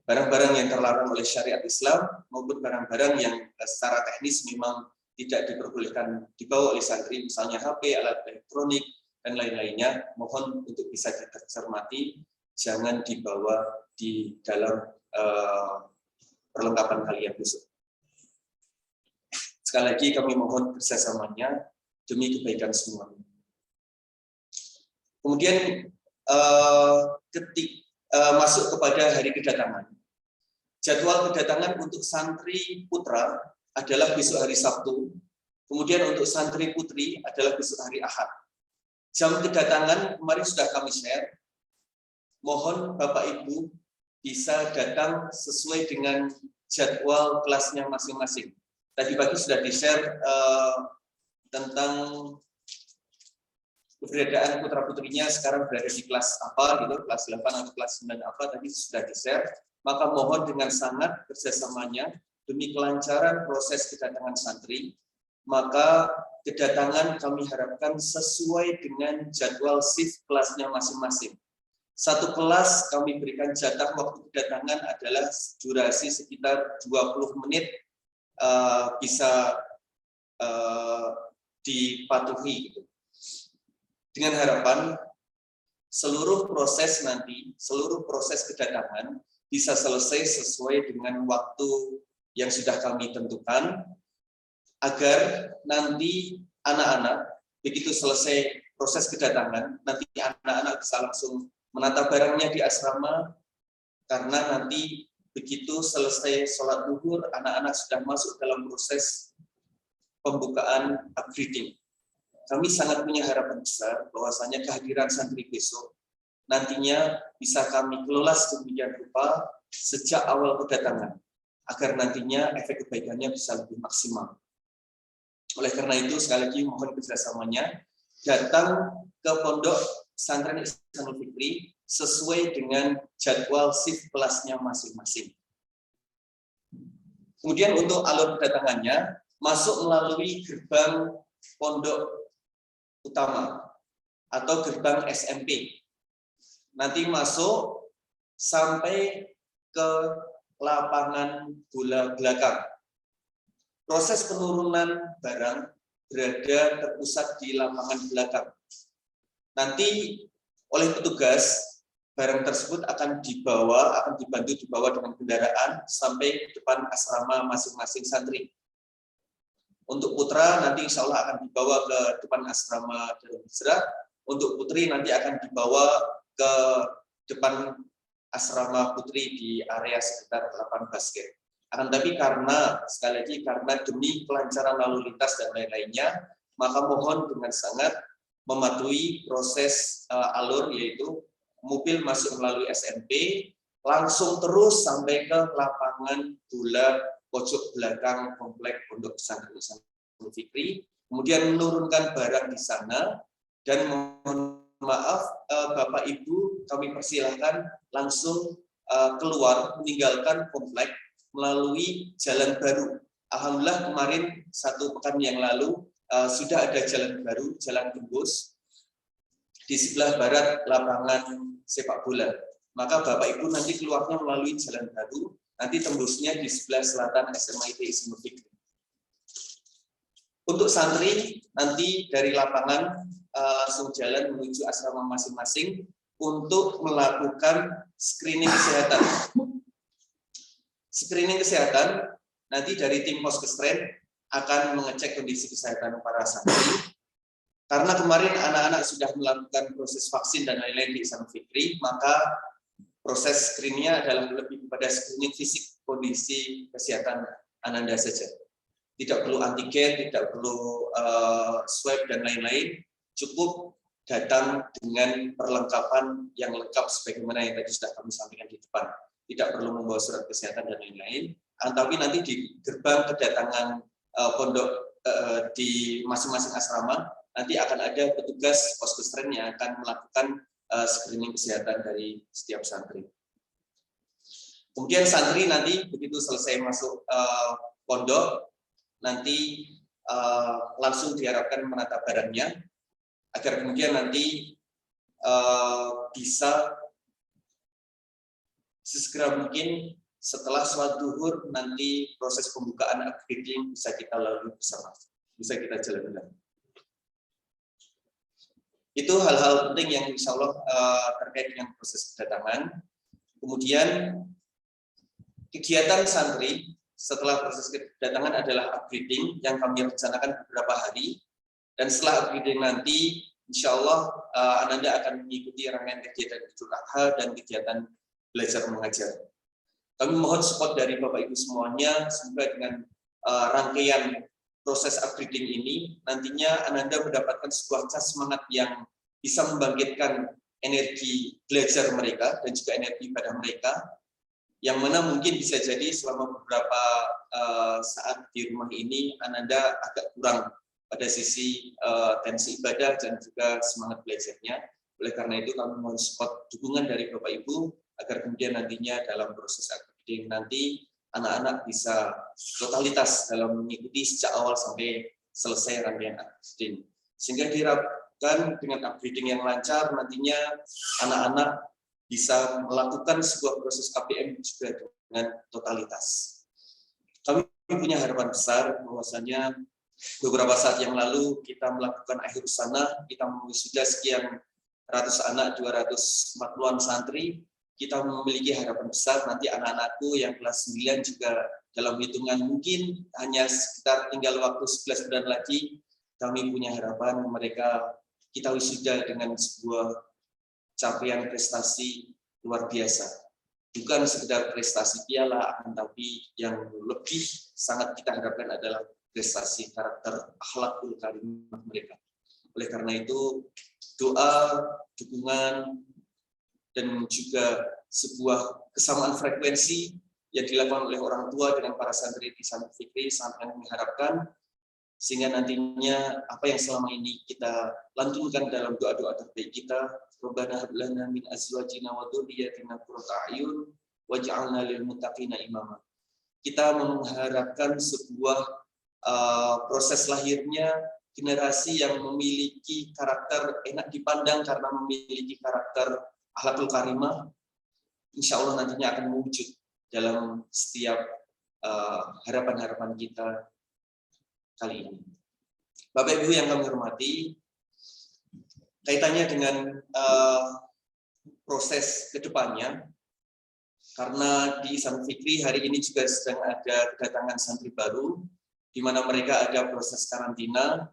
Barang-barang yang terlarang oleh syariat Islam maupun barang-barang yang secara teknis memang tidak diperbolehkan dibawa oleh santri, misalnya HP, alat elektronik, dan lain-lainnya, mohon untuk bisa dicermati, jangan dibawa di dalam perlengkapan kalian besok. Sekali lagi kami mohon kerjasamanya demi kebaikan semua. Kemudian masuk kepada hari kedatangan. Jadwal kedatangan untuk santri putra adalah besok hari Sabtu. Kemudian untuk santri putri adalah besok hari Ahad. Jam kedatangan kemarin sudah kami share. Mohon Bapak Ibu bisa datang sesuai dengan jadwal kelasnya masing-masing. Tadi pagi sudah di-share tentang keberadaan putra-putrinya sekarang berada di kelas apa, gitu, kelas 8 atau kelas 9 apa, tadi sudah di-share. Maka mohon dengan sangat kerjasamanya demi kelancaran proses kedatangan santri, maka kedatangan kami harapkan sesuai dengan jadwal shift kelasnya masing-masing. Satu kelas kami berikan jatah waktu kedatangan adalah durasi sekitar 20 menit bisa dipatuhi. Gitu. Dengan harapan seluruh proses kedatangan bisa selesai sesuai dengan waktu yang sudah kami tentukan, agar nanti anak-anak begitu selesai proses kedatangan, nanti anak-anak bisa langsung menata barangnya di asrama, karena nanti begitu selesai sholat zuhur, anak-anak sudah masuk dalam proses pembukaan upgrading. Kami sangat punya harapan besar bahwasanya kehadiran santri besok nantinya bisa kami kelola sedemikian rupa sejak awal kedatangan, agar nantinya efek kebaikannya bisa lebih maksimal. Oleh karena itu sekali lagi mohon kerjasamanya, datang ke pondok pesantren Ihsanul Fikri sesuai dengan jadwal shift kelasnya masing-masing. Kemudian untuk alur kedatangannya, masuk melalui gerbang pondok utama atau gerbang SMP. Nanti masuk sampai ke lapangan bola belakang. Proses penurunan barang berada terpusat di lapangan belakang. Nanti oleh petugas, barang tersebut akan dibantu dibawa dengan kendaraan sampai depan asrama masing-masing santri. Untuk putra nanti insya Allah akan dibawa ke depan asrama Darul Hijrah. Untuk putri nanti akan dibawa ke depan asrama putri di area sekitar lapangan basket. Akan tapi karena sekali lagi karena demi kelancaran lalu lintas dan lain-lainnya, maka mohon dengan sangat mematuhi proses alur, yaitu mobil masuk melalui SMP, langsung terus sampai ke lapangan bola pojok belakang komplek Pondok Pesantren Ihsanul Fikri, kemudian menurunkan barang di sana, dan mohon maaf Bapak Ibu kami persilahkan langsung keluar meninggalkan komplek melalui jalan baru. Alhamdulillah kemarin 1 pekan yang lalu sudah ada jalan baru, jalan tembus di sebelah barat lapangan sepak bola. Maka Bapak Ibu nanti keluarnya melalui jalan baru, nanti tembusnya di sebelah selatan SMIT Ihsanul Fikri. Untuk santri nanti dari lapangan langsung jalan menuju asrama masing-masing untuk melakukan screening kesehatan. Screening kesehatan nanti dari tim Poskestren akan mengecek kondisi kesehatan para santri. Karena kemarin anak-anak sudah melakukan proses vaksin dan lain-lain di Ihsanul Fikri, maka proses screeningnya adalah lebih kepada screening fisik kondisi kesehatan Ananda saja. Tidak perlu antigen, tidak perlu swab dan lain-lain, cukup datang dengan perlengkapan yang lengkap sebagaimana yang tadi sudah kami sampaikan di depan. Tidak perlu membawa surat kesehatan dan lain-lain, tapi nanti di gerbang kedatangan pondok di masing-masing asrama nanti akan ada petugas Poskestren yang akan melakukan screening kesehatan dari setiap santri. Kemudian santri nanti begitu selesai masuk pondok, nanti langsung diharapkan menata barangnya, agar kemudian nanti bisa sesegera mungkin setelah sholat duhur nanti proses pembukaan upgrading bisa kita lalui bersama, bisa kita jalankan. Itu hal-hal penting yang insya Allah terkait dengan proses kedatangan. Kemudian kegiatan santri setelah proses kedatangan adalah upgrading yang kami rencanakan beberapa hari, dan setelah upgrading nanti insya Allah Ananda akan mengikuti rangkaian kegiatan Idul Adha dan kegiatan belajar mengajar. Kami mohon support dari Bapak Ibu semuanya, semoga dengan rangkaian proses upgrading ini nantinya Ananda mendapatkan sebuah cas semangat yang bisa membangkitkan energi belajar mereka dan juga energi pada mereka, yang mana mungkin bisa jadi selama beberapa saat di rumah ini Ananda agak kurang pada sisi tensi ibadah dan juga semangat belajarnya. Oleh karena itu kami mohon support dukungan dari Bapak Ibu agar kemudian nantinya dalam proses upgrading nanti anak-anak bisa totalitas dalam mengikuti sejak awal sampai selesai rangkaian upgrading, sehingga diharapkan dengan upgrading yang lancar nantinya anak-anak bisa melakukan sebuah proses APM juga dengan totalitas. Kami punya harapan besar bahwasanya beberapa saat yang lalu kita melakukan akhir sana, kita sudah sekian ratus anak, 240-an santri. Kita memiliki harapan besar nanti anak-anakku yang kelas 9 juga dalam hitungan mungkin hanya sekitar tinggal waktu 11 bulan lagi, kami punya harapan mereka kita wisuda dengan sebuah capaian prestasi luar biasa. Bukan sekedar prestasi piala, akan tapi yang lebih sangat kita harapkan adalah prestasi karakter akhlakul karimah mereka. Oleh karena itu, doa, dukungan, dan juga sebuah kesamaan frekuensi yang dilakukan oleh orang tua dengan para santri di Ihsanul Fikri sangat mengharapkan sehingga nantinya apa yang selama ini kita lantunkan dalam doa-doa terbaik kita, Rabbana hab lana min azwajina wa dzurriyyatina qurrata a'yun waj'alna lil muttaqina imama. Kita mengharapkan sebuah proses lahirnya generasi yang memiliki karakter enak dipandang karena memiliki karakter akhlakul karimah. Insya Allah nantinya akan mewujud dalam setiap harapan-harapan kita kali ini. Bapak Ibu yang kami hormati, kaitannya dengan proses kedepannya, karena di Ihsan Fikri hari ini juga sedang ada kedatangan santri baru, di mana mereka ada proses karantina,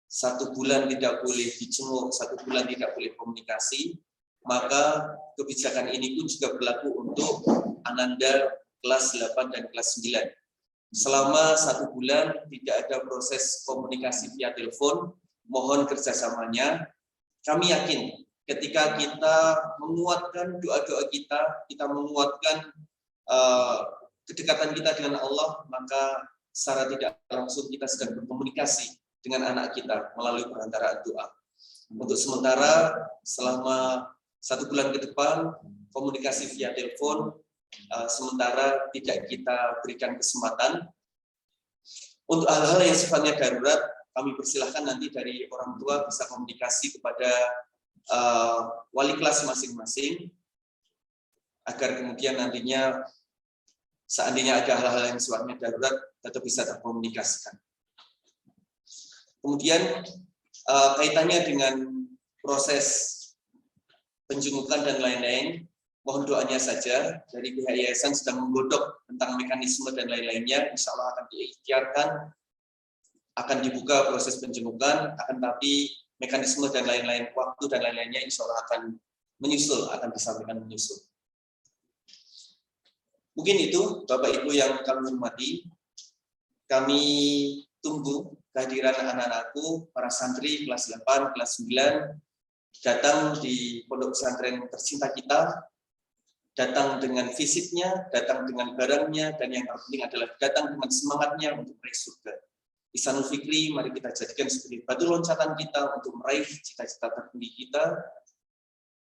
1 bulan tidak boleh dijenguk, 1 bulan tidak boleh komunikasi, maka kebijakan ini pun juga berlaku untuk Ananda kelas 8 dan kelas 9. Selama 1 bulan tidak ada proses komunikasi via telepon, mohon kerjasamanya. Kami yakin ketika kita menguatkan doa-doa kita menguatkan kedekatan kita dengan Allah, maka secara tidak langsung kita sedang berkomunikasi dengan anak kita melalui perantaraan doa. Untuk sementara, selama 1 bulan ke depan, komunikasi via telepon, sementara tidak kita berikan kesempatan. Untuk hal-hal yang sifatnya darurat, kami persilahkan nanti dari orang tua bisa komunikasi kepada wali kelas masing-masing, agar kemudian nantinya seandainya ada hal-hal yang sifatnya darurat tetap bisa terkomunikasikan. Kemudian kaitannya dengan proses penjengukan dan lain-lain, mohon doanya saja. Dari pihak yayasan sedang menggodok tentang mekanisme dan lain-lainnya, insya Allah akan diikhtiarkan, akan dibuka proses penjengukan, akan tapi mekanisme dan lain-lain, waktu dan lain-lainnya insya Allah akan menyusul, akan disampaikan menyusul. Mungkin itu Bapak Ibu yang kami hormati, kami tunggu kehadiran anak-anakku, para santri kelas 8, kelas 9, datang di pondok pesantren tercinta kita, datang dengan fisiknya, datang dengan barangnya, dan yang terpenting adalah datang dengan semangatnya untuk meraih surga. Ihsanul Fikri, mari kita jadikan sebagai batu loncatan kita untuk meraih cita-cita tertinggi kita,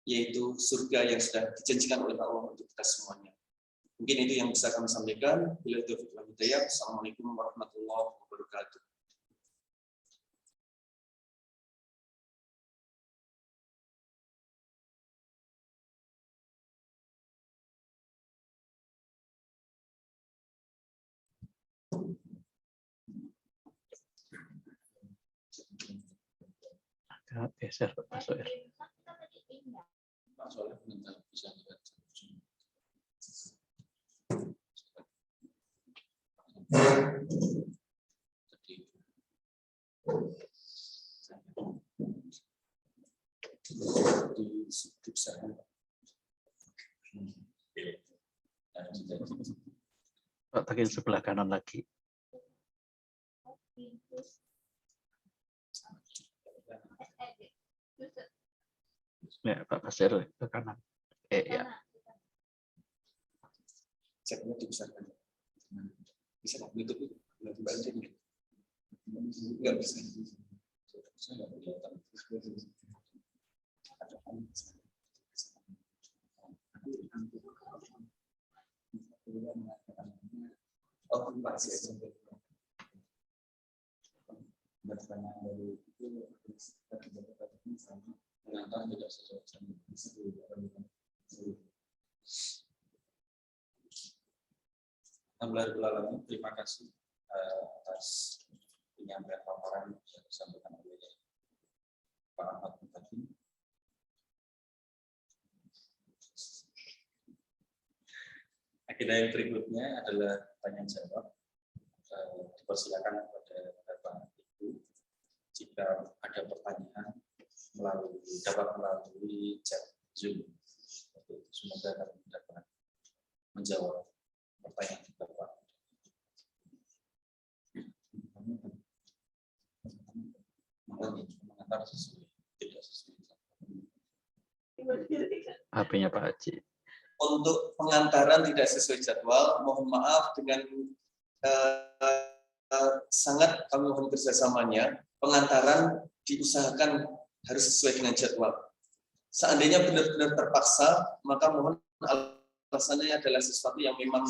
yaitu surga yang sudah dijanjikan oleh Allah untuk kita semuanya. Mungkin itu yang bisa kami sampaikan. Bila taufiq wal hidayah. Assalamualaikum warahmatullahi wabarakatuh. Agak geser Pak Soer. Pak Soleh bisa lihat. Pak bagian sebelah kanan lagi. Ya, Pak Basir ke kanan. Ya. Ceknya dibesarkan. Bisa nggak YouTube itu? Nggak bisa. Oh, masih ada. Mengantar tidak sesuai dengan Alhamdulillah, terima kasih atas penyampaian paparan yang disampaikan oleh Pak Ahmad tadi. Agenda yang berikutnya adalah tanya jawab. Dipersilakan kepada Bapak Ibu jika ada pertanyaan dapat melalui chat Zoom. Semoga kami dapat menjawab pertanyaan Bapak. Mengantar sesuai, tidak sesuai. HP-nya Pak Haji. Untuk pengantaran tidak sesuai jadwal, mohon maaf dengan sangat kami mohon kerjasamanya, pengantaran diusahakan harus sesuai dengan jadwal. Seandainya benar-benar terpaksa, maka mohon alasannya adalah sesuatu yang memang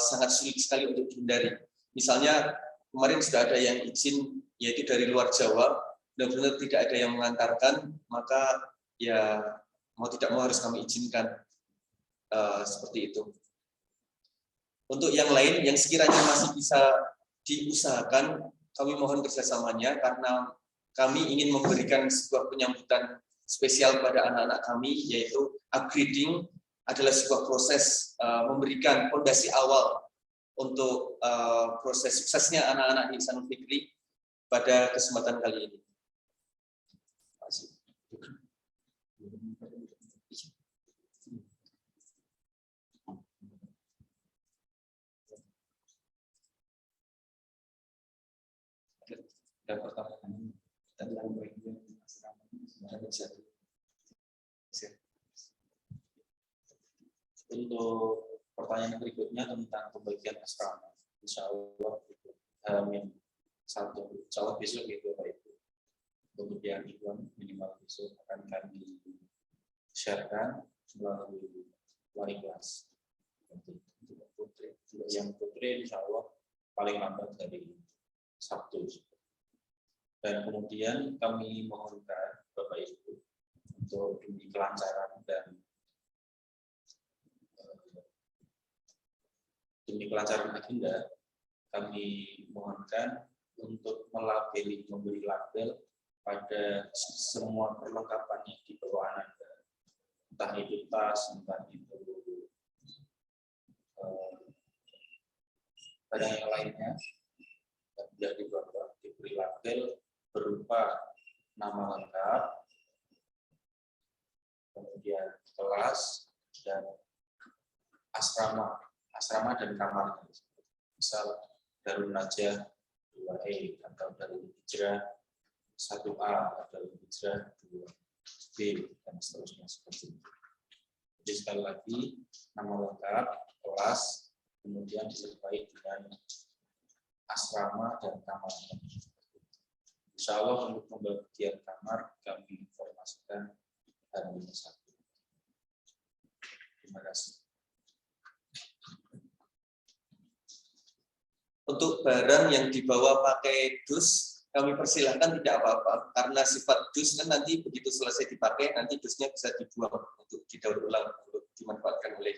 sangat sulit sekali untuk dihindari. Misalnya kemarin sudah ada yang izin, yaitu dari luar Jawa, benar-benar tidak ada yang mengantarkan, maka ya mau tidak mau harus kami izinkan seperti itu. Untuk yang lain yang sekiranya masih bisa diusahakan, kami mohon kerjasamanya karena kami ingin memberikan sebuah penyambutan spesial pada anak-anak kami, yaitu upgrading adalah sebuah proses memberikan fondasi awal untuk proses suksesnya anak-anak di Ihsanul Fikri pada kesempatan kali ini. Terima kasih. Dan pertanyaan tentang bagian asrama untuk pertanyaan berikutnya tentang pembagian asrama, insya Allah itu H-1, insya Allah besok itu Pak Ibu. Untuk yang iklan minimal besok akan kami sharekan melalui wali kelas. Yang putri insya Allah paling lambat dari Sabtu. Dan kemudian kami mohonkan Bapak Ibu untuk demi kelancaran dan demi kelancaran agenda, kami mohonkan untuk melabeli, memberi label pada semua perlengkapan yang dibawa Ananda, entah itu tas, entah itu barang yang lainnya, dan bila dibawa diberi label berupa nama lengkap, kemudian kelas dan asrama dan kamar. Misal Darul Najah 2E atau Darul Hijrah 1A atau Darul Hijrah 2B dan seterusnya seperti itu. Jadi sekali lagi nama lengkap, kelas, kemudian disertai dengan asrama dan kamar. Insya Allah untuk pembagian kamar kami informasikan hari ini satu. Terima kasih. Untuk barang yang dibawa pakai dus, kami persilahkan tidak apa-apa, karena sifat dus kan nanti begitu selesai dipakai, nanti dusnya bisa dibuang untuk didaur ulang, untuk dimanfaatkan oleh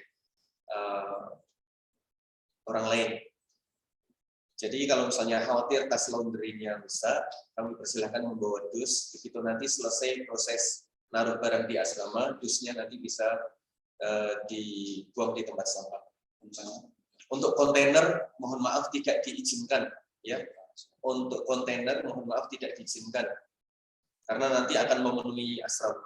orang lain. Jadi kalau misalnya khawatir tas laundry-nya rusak, kami persilahkan membawa dus, begitu nanti selesai proses naruh barang di asrama, dusnya nanti bisa dibuang di tempat sampah. Untuk kontainer, mohon maaf tidak diizinkan, ya. Untuk kontainer, mohon maaf tidak diizinkan, karena nanti akan memenuhi asrama.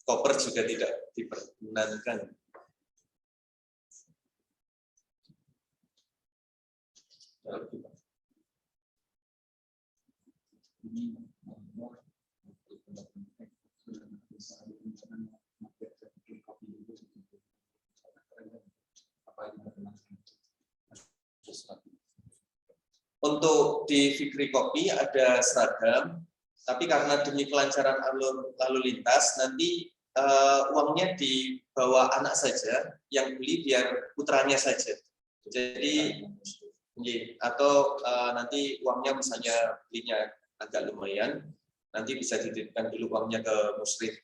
Koper juga tidak diperkenankan. Untuk di Fikri Kopi ada seragam, tapi karena demi kelancaran lalu lintas, nanti uangnya dibawa anak saja, yang beli biar putranya saja. Jadi, atau nanti uangnya misalnya belinya agak lumayan, nanti bisa dititipkan dulu uangnya ke musrif.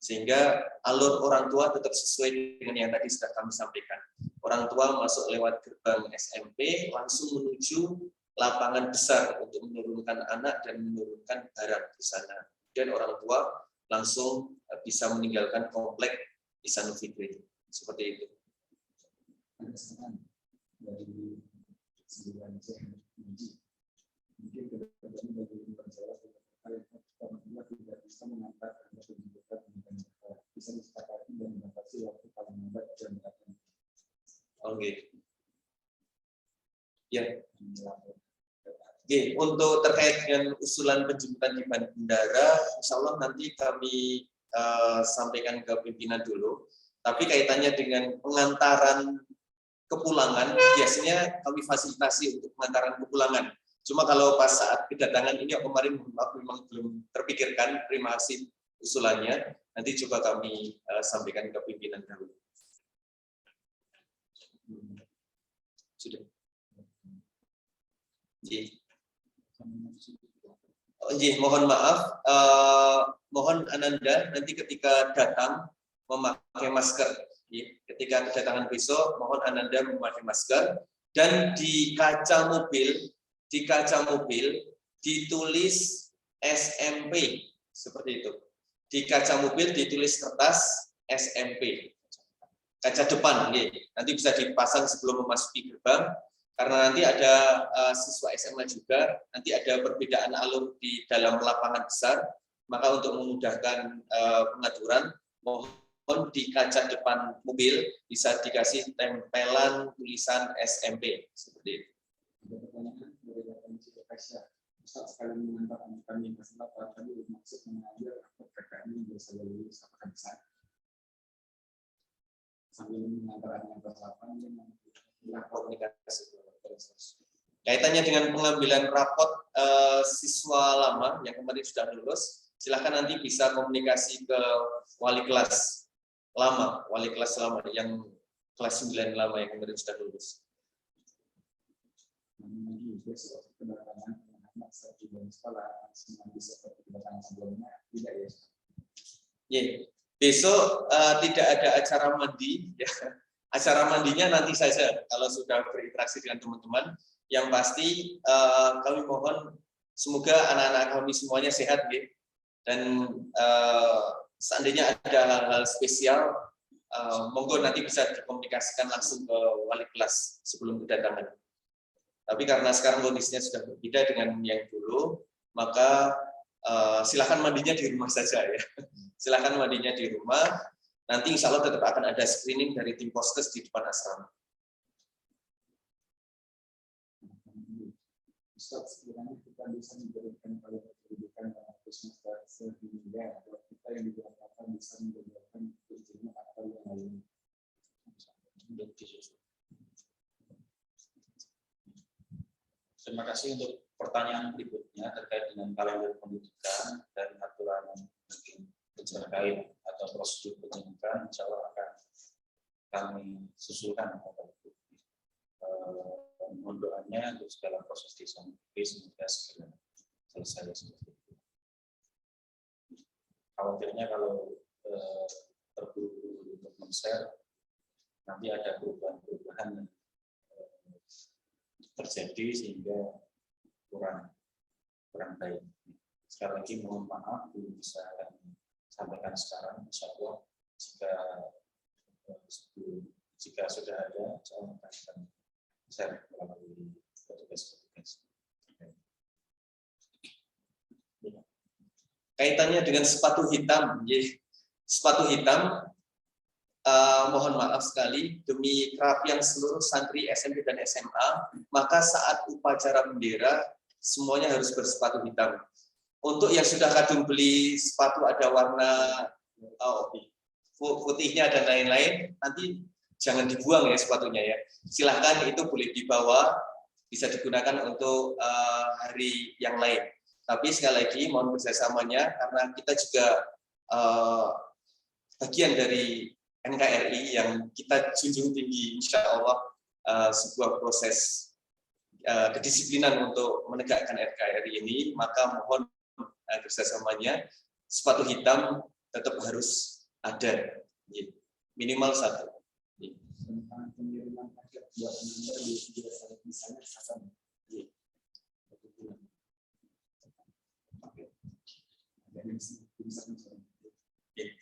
Sehingga alur orang tua tetap sesuai dengan yang tadi sudah kami sampaikan. Orang tua masuk lewat gerbang SMP, langsung menuju lapangan besar untuk menurunkan anak dan menurunkan barang di sana. Dan orang tua langsung bisa meninggalkan komplek Ihsanul Fikri. Seperti itu. Dari 9C mungkin kedepannya bagi penjara tidak bisa mengantar bisa disepakati dan membatasi waktu paling lambat jam 8. Oke. Ya. Oke, untuk terkait dengan usulan penjemputan di bandara, insya Allah nanti kami sampaikan ke pimpinan dulu. Tapi kaitannya dengan pengantaran kepulangan, biasanya kami fasilitasi untuk pengantaran kepulangan. Cuma kalau pas saat kedatangan ini kemarin memang belum terpikirkan. Terima kasih usulannya. Nanti coba kami sampaikan ke pimpinan dulu. Sudah. Mohon maaf, mohon Ananda nanti ketika datang memakai masker. Ketika kedatangan besok, mohon Ananda memakai masker dan di kaca mobil ditulis SMP seperti itu. Di kaca mobil ditulis kertas SMP. Kaca depan, nanti bisa dipasang sebelum memasuki gerbang. Karena nanti ada siswa SMA juga, nanti ada perbedaan alur di dalam lapangan besar, maka untuk memudahkan pengaturan, mohon di kaca depan mobil bisa dikasih tempelan tulisan SMP seperti itu. Ada pertanyaan dari Bapak Kasya. Ustaz, sekali mengantar anak kami ke sekolah, kami bermaksud mengajar rapor PKM yang biasa lulus apakah bisa? Sambil mengantar anak ke lapangan yang komunikasi. Kaitannya dengan pengambilan rapot siswa lama yang kemarin sudah lulus, silakan nanti bisa komunikasi ke wali kelas lama yang kelas 9 lama yang kemarin sudah lulus. Besok kedatangan anak saat di sekolah semua bisa seperti kedatangan sebelumnya tidak ya? Besok tidak ada acara mandi ya. Acara mandinya nanti saja kalau sudah berinteraksi dengan teman-teman. Yang pasti kami mohon semoga anak-anak kami semuanya sehat ya. Dan seandainya ada hal-hal spesial, monggo nanti bisa dikomunikasikan langsung ke wali kelas sebelum kedatangan. Tapi karena sekarang kondisinya sudah berbeda dengan yang dulu, maka silakan mandinya di rumah saja ya. Silakan mandinya di rumah. Nanti insya Allah tetap akan ada screening dari tim Poskes di depan asrama. Ustaz, sekiranya kita bisa memberikan kualitas pendidikan dalam semester sehingga kita yang diberangkatkan bisa mendapatkan tujuan atau yang lain. Terima kasih untuk pertanyaan berikutnya terkait dengan kalender pendidikan dan aturan mungkin terkait atau prosedur penyidikan, insya Allah akan kami susulkan mohon doanya untuk segala proses di sana semoga segera selesai seperti itu. Khawatirnya kalau terburu-buru untuk men-share nanti ada perubahan-perubahan yang terjadi sehingga kurang baik. Sekali lagi mohon maaf belum bisa sampaikan sekarang, insya Allah jika sudah ada, saya akan share melalui petugas-petugas. Kaitannya dengan sepatu hitam, sepatu hitam, mohon maaf sekali demi kerapian seluruh santri SMP dan SMA, maka saat upacara bendera semuanya harus bersepatu hitam. Untuk yang sudah kadung beli sepatu ada warna putihnya dan lain-lain, nanti jangan dibuang ya sepatunya ya. Silahkan itu boleh dibawa, bisa digunakan untuk hari yang lain. Tapi sekali lagi mohon kerjasamanya karena kita juga bagian dari NKRI yang kita junjung tinggi, insya Allah sebuah proses kedisiplinan untuk menegakkan NKRI ini, maka mohon kerjasamanya sepatu hitam tetap harus ada, minimal 1. Tentang pengiriman paket buat member di misalnya kapan?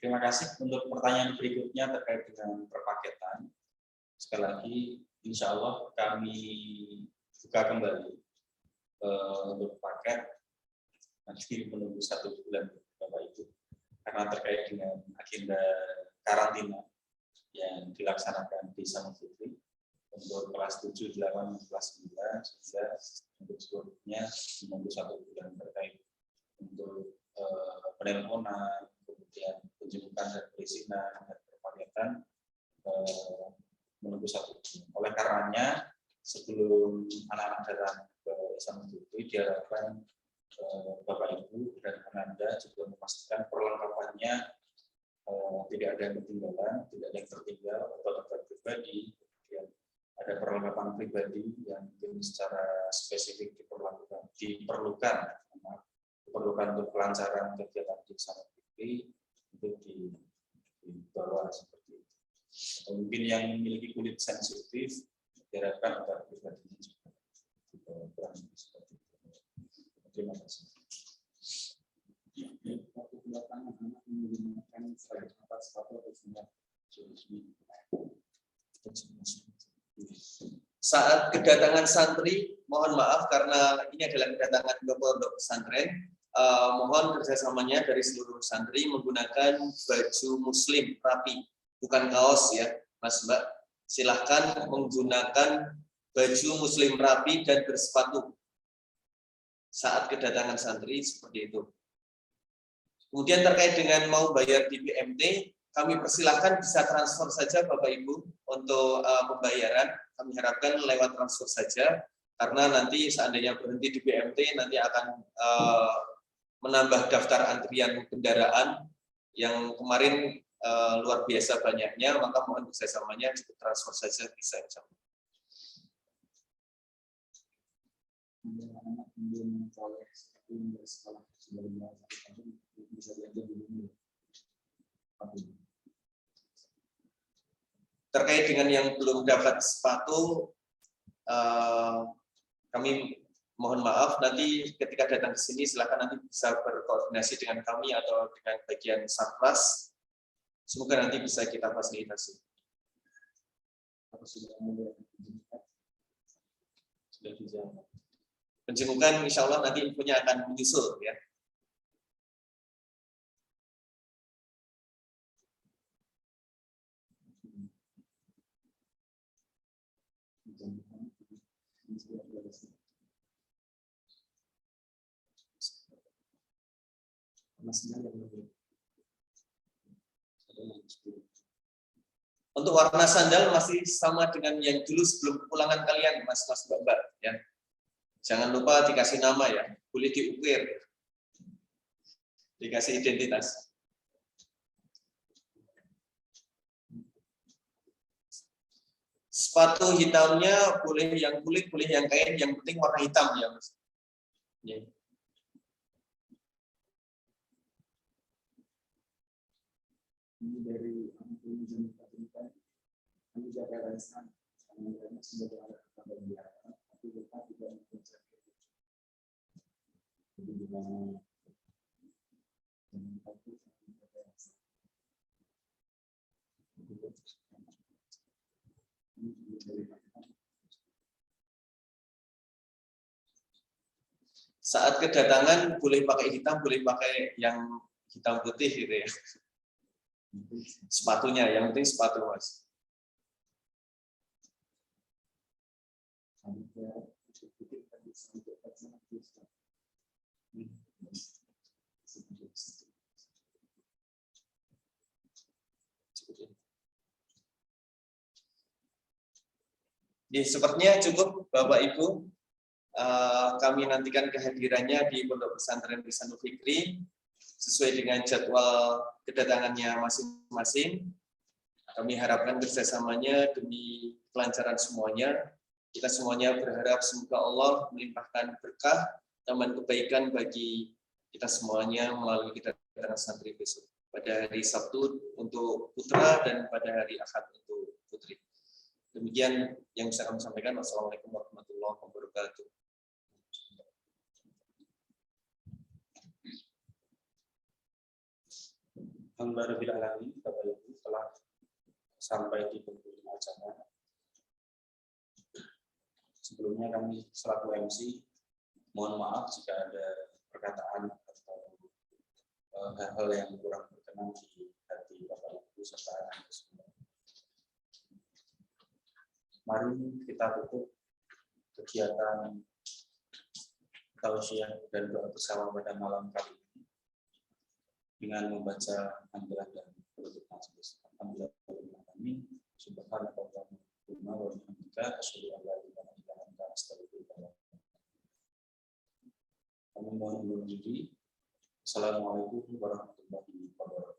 Terima kasih untuk pertanyaan berikutnya terkait dengan perpaketan. Sekali lagi, insya Allah kami buka kembali untuk paket nanti menunggu 1 bulan Bapak Ibu, karena terkait dengan agenda karantina yang dilaksanakan di Sama Fitri untuk kelas 7, 8, kelas 9, sehingga untuk seluruhnya menunggu 1 bulan terkait untuk penelponan, kemudian penjemputan dan perizinan dan perpajakan menunggu satu bulan. Oleh karenanya sebelum anak-anak datang ke Istana Negeri diharapkan Bapak Ibu dan Anda juga memastikan perlengkapannya tidak ada yang ketinggalan, tidak ada yang tertinggal atau data pribadi, kemudian ada perlengkapan pribadi yang mungkin secara spesifik diperlukan untuk kelancaran kegiatan di Istana Negeri itu dibawa seperti itu. Atau mungkin yang memiliki kulit sensitif diharapkan agar pribadinya juga dibawa seperti itu. Terima kasih. Waktu kedatangan anak menggunakan seragam sepatu atau sandal. Saat kedatangan santri, mohon maaf karena ini adalah kedatangan ke pondok pesantren. Mohon kerjasamanya dari seluruh santri menggunakan baju muslim rapi, bukan kaos ya, Mas Mbak. Silahkan menggunakan baju muslim rapi dan bersepatu saat kedatangan santri seperti itu. Kemudian terkait dengan mau bayar di BMT, kami persilahkan bisa transfer saja Bapak Ibu untuk pembayaran. Kami harapkan lewat transfer saja, karena nanti seandainya berhenti di BMT nanti akan menambah daftar antrian kendaraan yang kemarin luar biasa banyaknya, maka mohon kerjasamanya cukup transfer saja bisa. Anak belum mencolek seperti yang dari sekolah sudah bisa diajar dulu. Terkait dengan yang belum dapat sepatu, kami mohon maaf, nanti ketika datang ke sini silakan nanti bisa berkoordinasi dengan kami atau dengan bagian Satgas. Semoga nanti bisa kita fasilitasi. Sudah dijawab. Penjengukan insya Allah nanti infonya akan menyusul ya. Untuk warna sandal masih sama dengan yang dulu sebelum kepulangan kalian, Mas Mbak ya. Jangan lupa dikasih nama ya, boleh diukir, dikasih identitas. Sepatu hitamnya boleh yang kulit, boleh yang kain, yang penting warna hitam ya, Mas. Ya. Ini dari kami jaga rasa, karena sudah ada kabar biasa, tapi kita tidak mengejar. Jadi dengan Saat kedatangan boleh pakai hitam, boleh pakai yang hitam putih gitu ya. Sepatunya, yang penting sepatu Mas. Ya, sepertinya cukup Bapak Ibu. Kami nantikan kehadirannya di Pondok Pesantren Ihsanul Fikri sesuai dengan jadwal kedatangannya masing-masing. Kami harapkan kerjasamanya demi kelancaran semuanya. Kita semuanya berharap semoga Allah melimpahkan berkah, tambahan kebaikan bagi kita semuanya melalui kedatangan santri besok. Pada hari Sabtu untuk putra dan pada hari Ahad untuk putri. Demikian yang bisa kami sampaikan. Wassalamualaikum warahmatullahi wabarakatuh. Alhamdulillah, Bapak Ibu telah sampai di penghujung acara. Sebelumnya kami selaku MC mohon maaf jika ada perkataan atau hal-hal yang kurang berkenan di hati Bapak Ibu serta anak semua. Mari kita tutup kegiatan tausiah dan doa bersama pada malam kali ini dengan membaca panggilan dan berdoa. Alhamdulillah kami subhanallah wa bihamdika asyhadu an la ilaha illa anta astaghfiruka wa atubu ilaik. Kami mohon undur diri. Assalamualaikum warahmatullahi wabarakatuh.